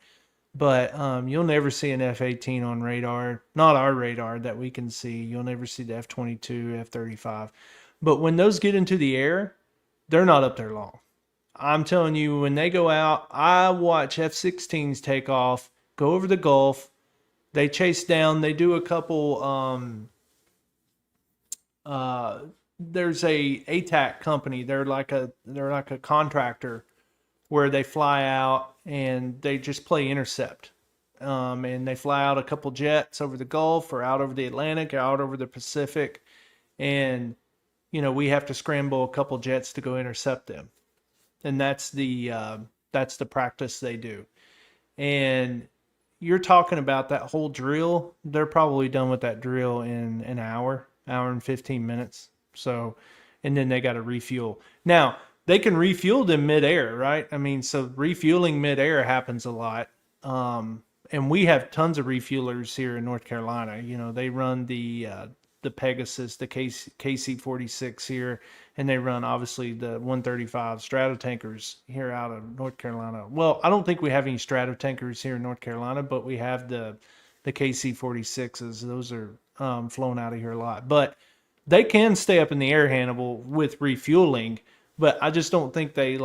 But you'll never see an F-18 on radar, not our radar that we can see. You'll never see the F-22, F-35. But when those get into the air, they're not up there long. I'm telling you, when they go out, I watch F-16s take off, go over the Gulf. They chase down. They do a couple. There's a ATAC company. They're like a contractor where they fly out and they just play intercept. And they fly out a couple jets over the Gulf or out over the Atlantic, or out over the Pacific. And, we have to scramble a couple jets to go intercept them. And that's the practice they do. And you're talking about that whole drill. They're probably done with that drill in an hour and 15 minutes. So, and then they got to refuel. Now, they can refuel them midair, right? I mean, so refueling midair happens a lot. And we have tons of refuelers here in North Carolina. They run the Pegasus, the KC-46 here, and they run obviously the 135 Stratotankers here out of North Carolina. Well, I don't think we have any Stratotankers here in North Carolina, but we have the KC-46s. Those are flown out of here a lot. But they can stay up in the air, Hannibal, with refueling, but I just don't think they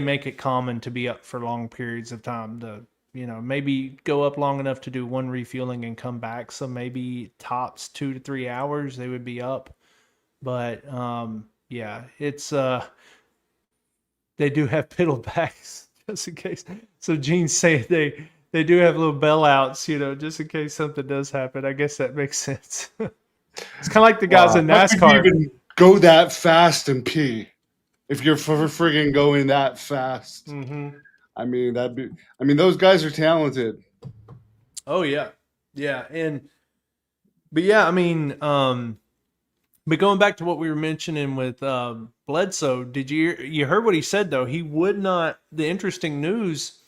make it common to be up for long periods of time. Maybe go up long enough to do one refueling and come back. So maybe tops 2 to 3 hours they would be up. But yeah, it's they do have piddle backs just in case. So Gene's saying they do have little bell outs, just in case something does happen. I guess that makes sense. It's kind of like the guys in How could you NASCAR. even go that fast and pee if you're friggin' going that fast? Mm-hmm. I mean, those guys are talented. Oh yeah, yeah, but yeah, I mean, but going back to what we were mentioning with Bledsoe, did you heard what he said though? He would not. The interesting news.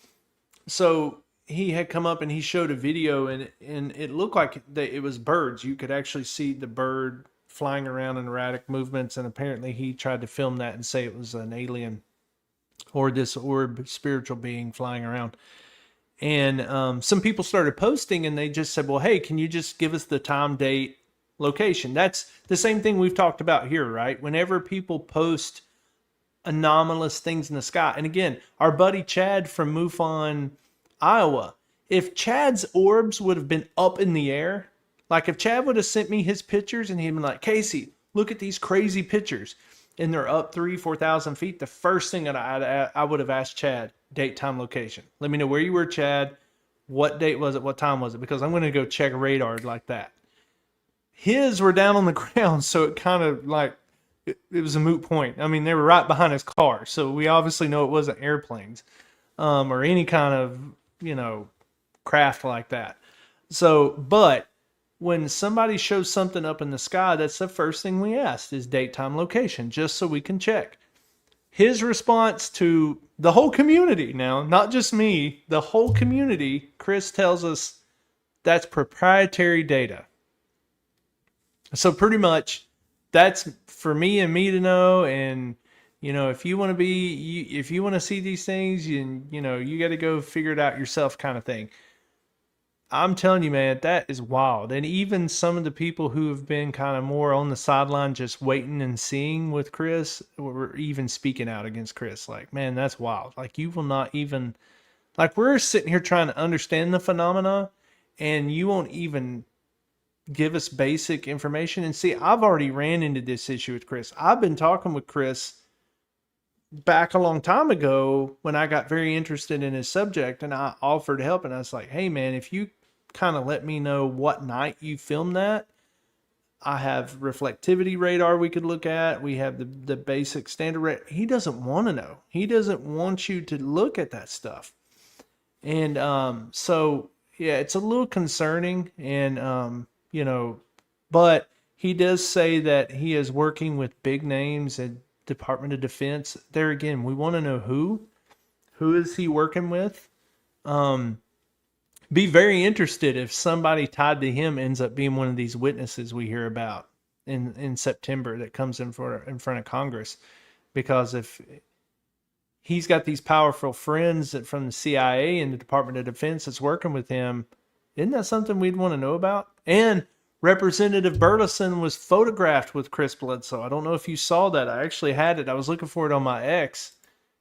So he had come up and he showed a video, and it looked like it was birds. You could actually see the bird flying around in erratic movements, and apparently he tried to film that and say it was an alien or this orb spiritual being flying around. And some people started posting, and they just said, well, hey, can you just give us the time, date, location? That's the same thing we've talked about here, right? Whenever people post anomalous things in the sky, and again, our buddy Chad from MUFON, Iowa, if Chad's orbs would have been up in the air, like if Chad would have sent me his pictures and he'd been like, Casey, look at these crazy pictures, and they're up 4,000 feet, the first thing that I would have asked Chad, date, time, location. Let me know where you were, Chad. What date was it? What time was it? Because I'm going to go check radar like that. His were down on the ground, so it kind of like it was a moot point. I mean, they were right behind his car, so we obviously know it wasn't airplanes, or any kind of, you know, craft like that. So, but when somebody shows something up in the sky, that's the first thing we ask is date, time, location, just so we can check. His response to the whole community now, not just me, the whole community, Chris tells us that's proprietary data. So pretty much that's for me to know. And, you know, if you want to if you want to see these things, you know, you got to go figure it out yourself kind of thing. I'm telling you, man, that is wild. And even some of the people who have been kind of more on the sideline, just waiting and seeing with Chris, were even speaking out against Chris. Like, man, that's wild. Like, you will not even, like, we're sitting here trying to understand the phenomena, and you won't even give us basic information. And see, I've already ran into this issue with Chris. I've been talking with Chris back a long time ago when I got very interested in his subject, and I offered help, and I was like, hey man, if you kind of let me know what night you filmed that, I have reflectivity radar we could look at. We have the basic standard. He doesn't want to know. He doesn't want you to look at that stuff. And so yeah, it's a little concerning. And you know, but he does say that he is working with big names at Department of Defense. There again, we want to know who is he working with. Be very interested if somebody tied to him ends up being one of these witnesses we hear about in September that comes in front of Congress, because if he's got these powerful friends from the CIA and the Department of Defense that's working with him, isn't that something we'd want to know about? And Representative Burleson was photographed with Chris Bledsoe. I don't know if you saw that. I actually had it. I was looking for it on my X.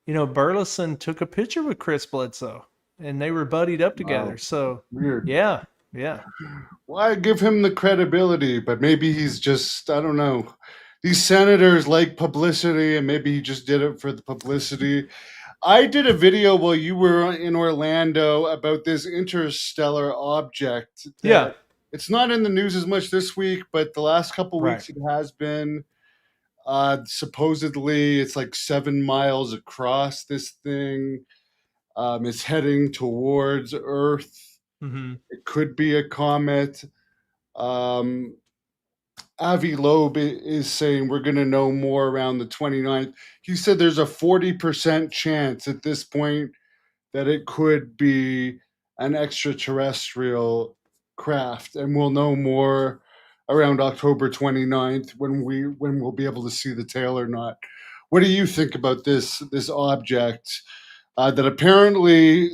You know, Burleson took a picture with Chris Bledsoe, and they were buddied up together. Wow. So, weird. Yeah. Well, I give him the credibility, but maybe he's just, I don't know. These senators like publicity, and maybe he just did it for the publicity. I did a video while you were in Orlando about this interstellar object. Yeah. It's not in the news as much this week, but the last couple weeks it has been. Supposedly, it's like 7 miles across, this thing. It's heading towards Earth. Mm-hmm. It could be a comet. Avi Loeb is saying we're going to know more around the 29th. He said there's a 40% chance at this point that it could be an extraterrestrial craft, and we'll know more around October 29th when we'll be able to see the tail or not. What do you think about this object that apparently,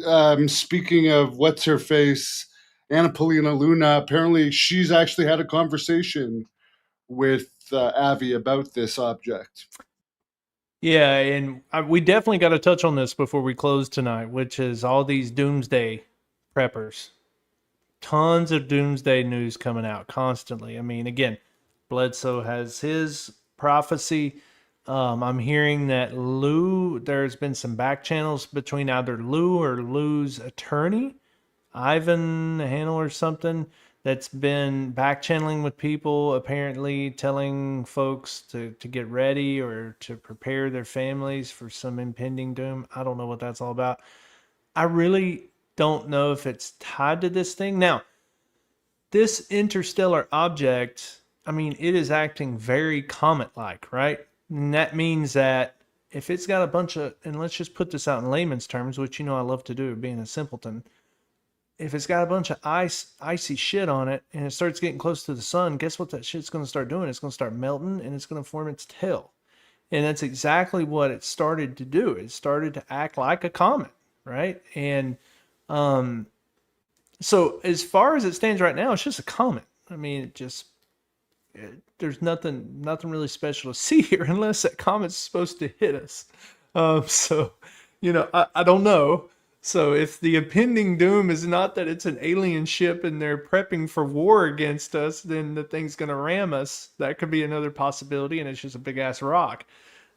speaking of what's her face, Anna Paulina Luna, apparently she's actually had a conversation with Avi about this object. Yeah, and we definitely got to touch on this before we close tonight, which is all these doomsday preppers. Tons of doomsday news coming out constantly. I mean, again, Bledsoe has his prophecy. I'm hearing that there's been some back channels between either Lou or Lou's attorney, Ivan Hanel or something, that's been back channeling with people, apparently telling folks to get ready or to prepare their families for some impending doom. I don't know what that's all about. I really don't know if it's tied to this thing. Now, this interstellar object, I mean, it is acting very comet-like, right? And that means that if it's got a bunch of, and let's just put this out in layman's terms, which you know I love to do, being a simpleton. If it's got a bunch of icy shit on it and it starts getting close to the sun, guess what that shit's going to start doing? It's going to start melting and it's going to form its tail. And that's exactly what it started to do. It started to act like a comet, right? And so as far as it stands right now, it's just a comet. I mean, there's nothing really special to see here unless that comet's supposed to hit us. So, you know, I don't know. So if the impending doom is not that it's an alien ship and they're prepping for war against us, then the thing's going to ram us. That could be another possibility, and it's just a big ass rock.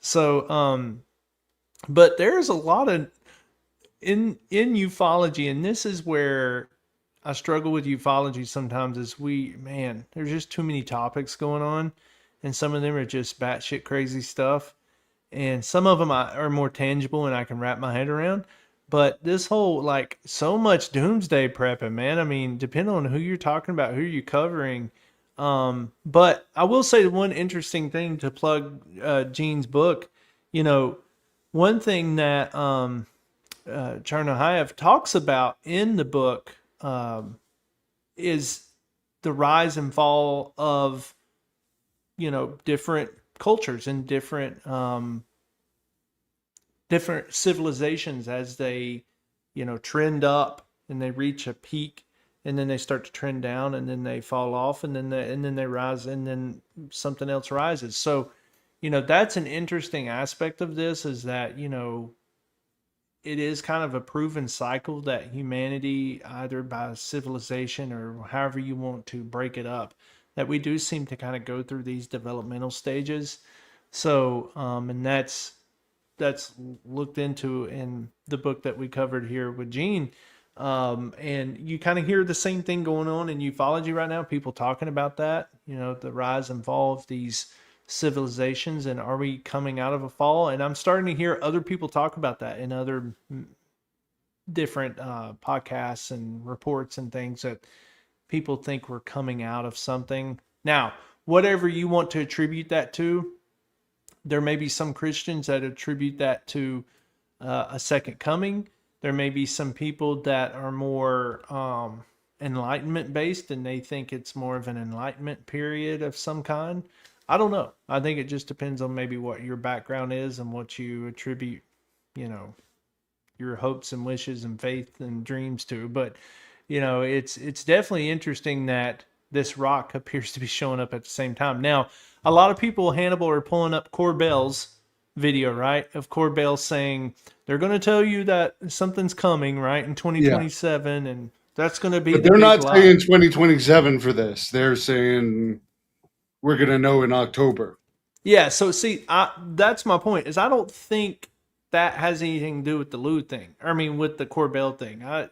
So, but there's a lot of in ufology, and this is where I struggle with ufology sometimes. There's just too many topics going on, and some of them are just batshit crazy stuff. And some of them are more tangible and I can wrap my head around. But this whole, like, so much doomsday prepping, man. I mean, depending on who you're talking about, who you're covering. But I will say one interesting thing to plug Gene's book. You know, one thing that Chernohayev talks about in the book is the rise and fall of, you know, different cultures and different different civilizations as they, you know, trend up and they reach a peak, and then they start to trend down, and then they fall off, and then they rise, and then something else rises. So, you know, that's an interesting aspect of this, is that, you know, it is kind of a proven cycle that humanity, either by civilization or however you want to break it up, that we do seem to kind of go through these developmental stages. So, and that's looked into in the book that we covered here with Gene. And you kind of hear the same thing going on in ufology right now, people talking about that, you know, the rise and fall of these civilizations, and are we coming out of a fall? And I'm starting to hear other people talk about that in other different podcasts and reports and things, that people think we're coming out of something. Now, whatever you want to attribute that to, there may be some Christians that attribute that to a second coming. There may be some people that are more enlightenment based, and they think it's more of an enlightenment period of some kind. I don't know. I think it just depends on maybe what your background is and what you attribute, you know, your hopes and wishes and faith and dreams to. But, you know, it's definitely interesting that this rock appears to be showing up at the same time. Now, a lot of people, Hannibal, are pulling up Corbell's video, right? Of Corbell saying they're going to tell you that something's coming, right, in 2027, and that's going to be But the they're big not lie. saying 2027 for this. They're saying we're going to know in October. Yeah, so see, that's my point, is I don't think that has anything to do with the Lou thing. I mean, with the Corbell thing. I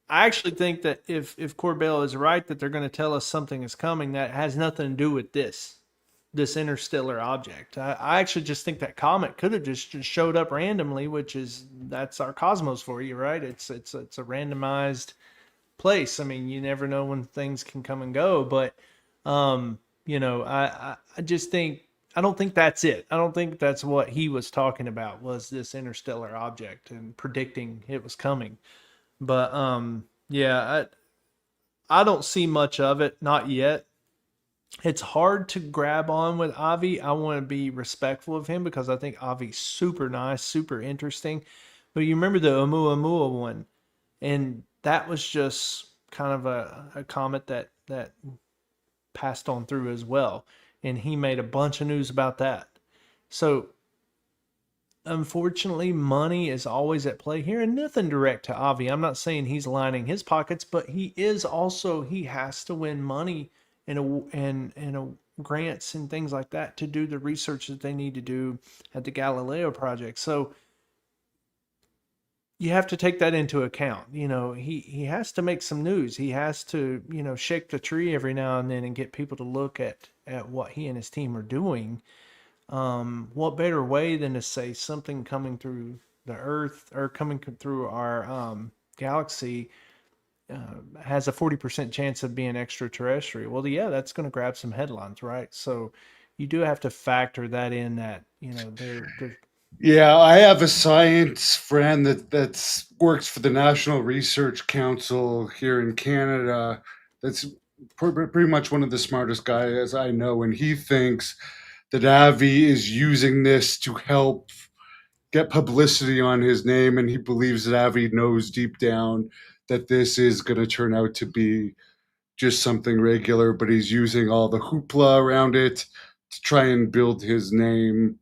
actually think that if Corbell is right, that they're going to tell us something is coming that has nothing to do with this interstellar object. I actually just think that comet could have just showed up randomly, that's our cosmos for you, right? It's a randomized place. I mean, you never know when things can come and go, but you know, I just think, I don't think that's it. I don't think that's what he was talking about, was this interstellar object and predicting it was coming. But yeah, I don't see much of it, not yet. It's hard to grab on with Avi. I want to be respectful of him because I think Avi's super nice, super interesting. But you remember the Oumuamua one, and that was just kind of a comet that passed on through as well. And he made a bunch of news about that. So unfortunately, money is always at play here, and nothing direct to Avi. I'm not saying he's lining his pockets, but he has to win money and grants and things like that to do the research that they need to do at the Galileo project. So you have to take that into account. You know, he has to make some news. He has to, you know, shake the tree every now and then and get people to look at what he and his team are doing. What better way than to say something coming through the Earth or coming through our galaxy has a 40% chance of being extraterrestrial? Well, yeah, that's going to grab some headlines, right? So you do have to factor that in, that, you know, they're Yeah, I have a science friend that works for the National Research Council here in Canada. That's pretty much one of the smartest guys I know, and he thinks that Avi is using this to help get publicity on his name, and he believes that Avi knows deep down that this is going to turn out to be just something regular, but he's using all the hoopla around it to try and build his name.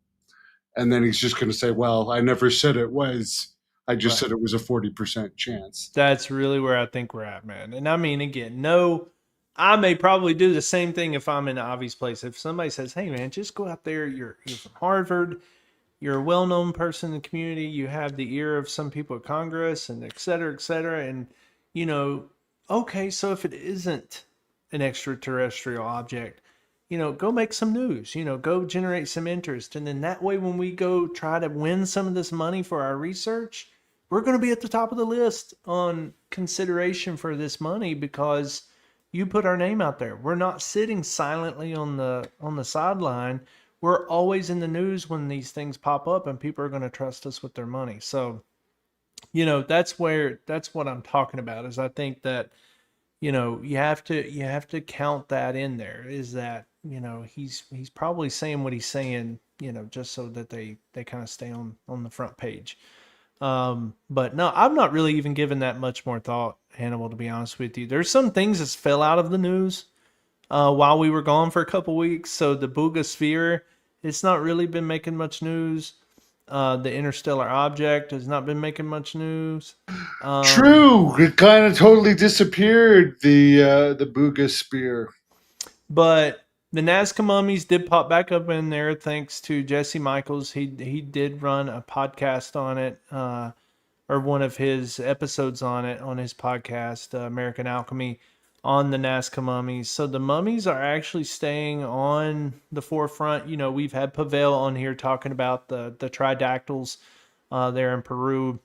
And then he's just going to say, well, I never said it was. I just said it was a 40% chance. That's really where I think we're at, man. And I mean, again, no, I may probably do the same thing if I'm in Avi's place. If somebody says, hey, man, just go out there. You're from Harvard. You're a well-known person in the community. You have the ear of some people at Congress, and et cetera, et cetera. And, you know, okay, so if it isn't an extraterrestrial object, go make some news, go generate some interest. And then that way, when we go try to win some of this money for our research, we're going to be at the top of the list on consideration for this money because you put our name out there. We're not sitting silently on the sideline. We're always in the news when these things pop up, and people are going to trust us with their money. So, that's what I'm talking about. Is I think that you have to count that in there. Is that he's probably saying what he's saying, just so that they kind of stay on the front page. But no, I'm not really even giving that much more thought, Hannibal, to be honest with you. There's some things that fell out of the news while we were gone for a couple weeks. So the Booga sphere, it's not really been making much news. The interstellar object has not been making much news. True, it kind of totally disappeared. The Booga spear. But the Nazca mummies did pop back up in there thanks to Jesse Michaels. He did run a podcast on it, or one of his episodes on it on his podcast, American Alchemy, on the Nazca mummies. So the mummies are actually staying on the forefront. We've had Pavel on here talking about the tridactyls there in Peru.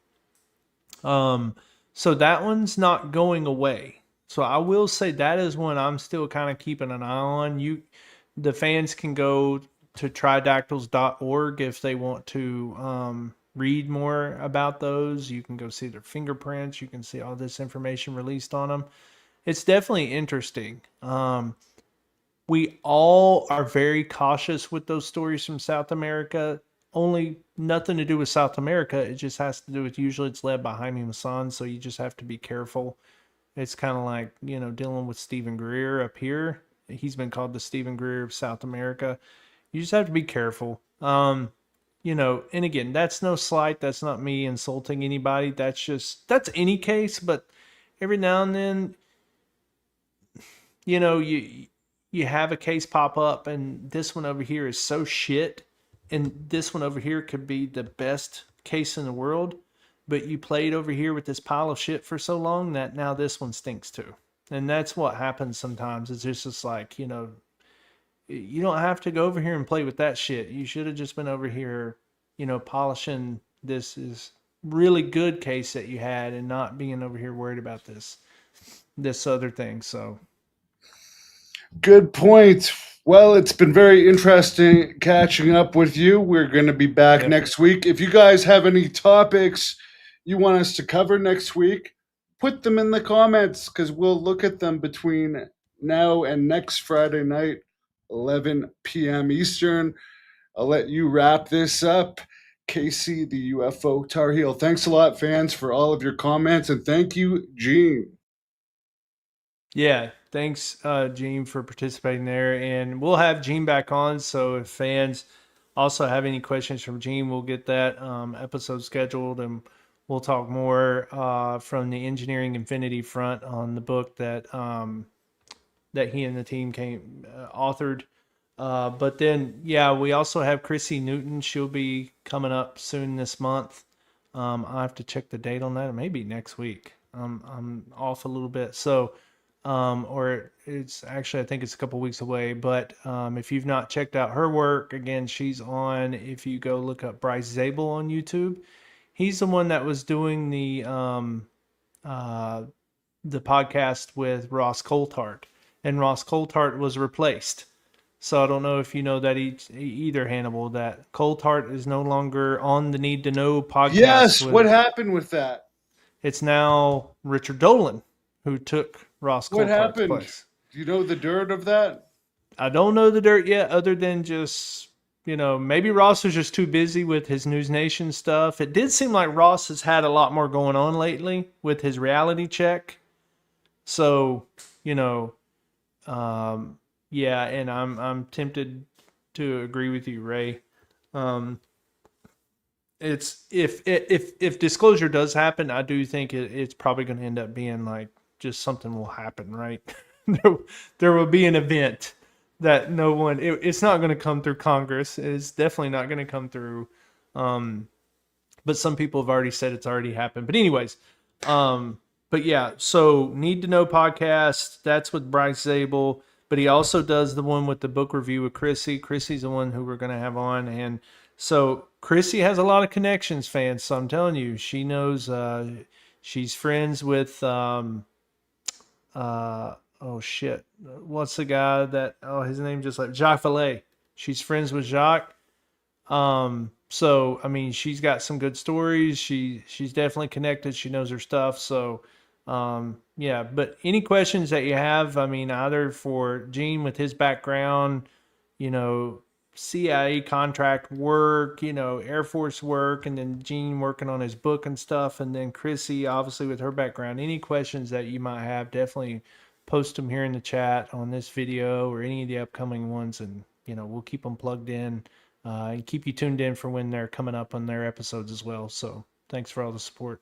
So that one's not going away. So I will say that is one I'm still kind of keeping an eye on. The fans can go to tridactyls.org if they want to read more about those. You can go see their fingerprints. You can see all this information released on them. It's definitely interesting. We all are very cautious with those stories from South America. Only nothing to do with South America. It just has to do with, usually it's led by Jaime Maussan, so you just have to be careful. It's kind of like, dealing with Stephen Greer up here. He's been called the Stephen Greer of South America. You just have to be careful. And again, that's no slight. That's not me insulting anybody. That's any case. But every now and then, you have a case pop up, and this one over here is so shit, and this one over here could be the best case in the world. But you played over here with this pile of shit for so long that now this one stinks too. And that's what happens sometimes. It's just like, you don't have to go over here and play with that shit. You should have just been over here, polishing this is really good case that you had and not being over here worried about this other thing. So good point. Well, it's been very interesting catching up with you. We're going to be back next week. If you guys have any topics you want us to cover next week, put them in the comments because we'll look at them between now and next Friday night, 11 p.m. Eastern. I'll let you wrap this up. Casey, the UFO Tar Heel. Thanks a lot, fans, for all of your comments. And thank you, Gene. Yeah, thanks, Gene, for participating there. And we'll have Gene back on. So if fans also have any questions from Gene, we'll get that episode scheduled, and we'll talk more from the Engineering Infinity front on the book that that he and the team authored. But then, we also have Chrissy Newton. She'll be coming up soon this month. I'll have to check the date on that. It may be next week. I'm off a little bit. So, or it's actually, I think it's a couple weeks away. But if you've not checked out her work, again, she's on, if you go look up Bryce Zabel on YouTube, he's the one that was doing the podcast with Ross Coulthart. And Ross Coulthart was replaced. So I don't know if you know that either, Hannibal, that Coulthart is no longer on the Need to Know podcast. Yes, what happened with that? It's now Richard Dolan who took Ross Coulthart's place. What happened? Do you know the dirt of that? I don't know the dirt yet, other than just, maybe Ross was just too busy with his News Nation stuff. It did seem like Ross has had a lot more going on lately with his reality check. So, and I'm tempted to agree with you, Ray. It's if disclosure does happen, I do think it's probably going to end up being like just something will happen, right? there will be an event that no one. It's not going to come through Congress. It's definitely not going to come through. But some people have already said it's already happened. But anyways, but yeah. So Need to Know podcast. That's with Bryce Zabel. but he also does the one with the book review with Chrissy. Chrissy's the one who we're going to have on. And so Chrissy has a lot of connections, fans. So I'm telling you, she knows, she's friends with, oh shit. What's the guy that, his name just like Jacques Vallée. She's friends with Jacques. So I mean, she's got some good stories. She's definitely connected. She knows her stuff. So, yeah, but any questions that you have, I mean, either for Gene with his background, you know, CIA contract work, you know, Air Force work, and then Gene working on his book and stuff, and then Chrissy, obviously, with her background. Any questions that you might have, definitely post them here in the chat on this video or any of the upcoming ones, and, you know, we'll keep them plugged in and keep you tuned in for when they're coming up on their episodes as well. So thanks for all the support.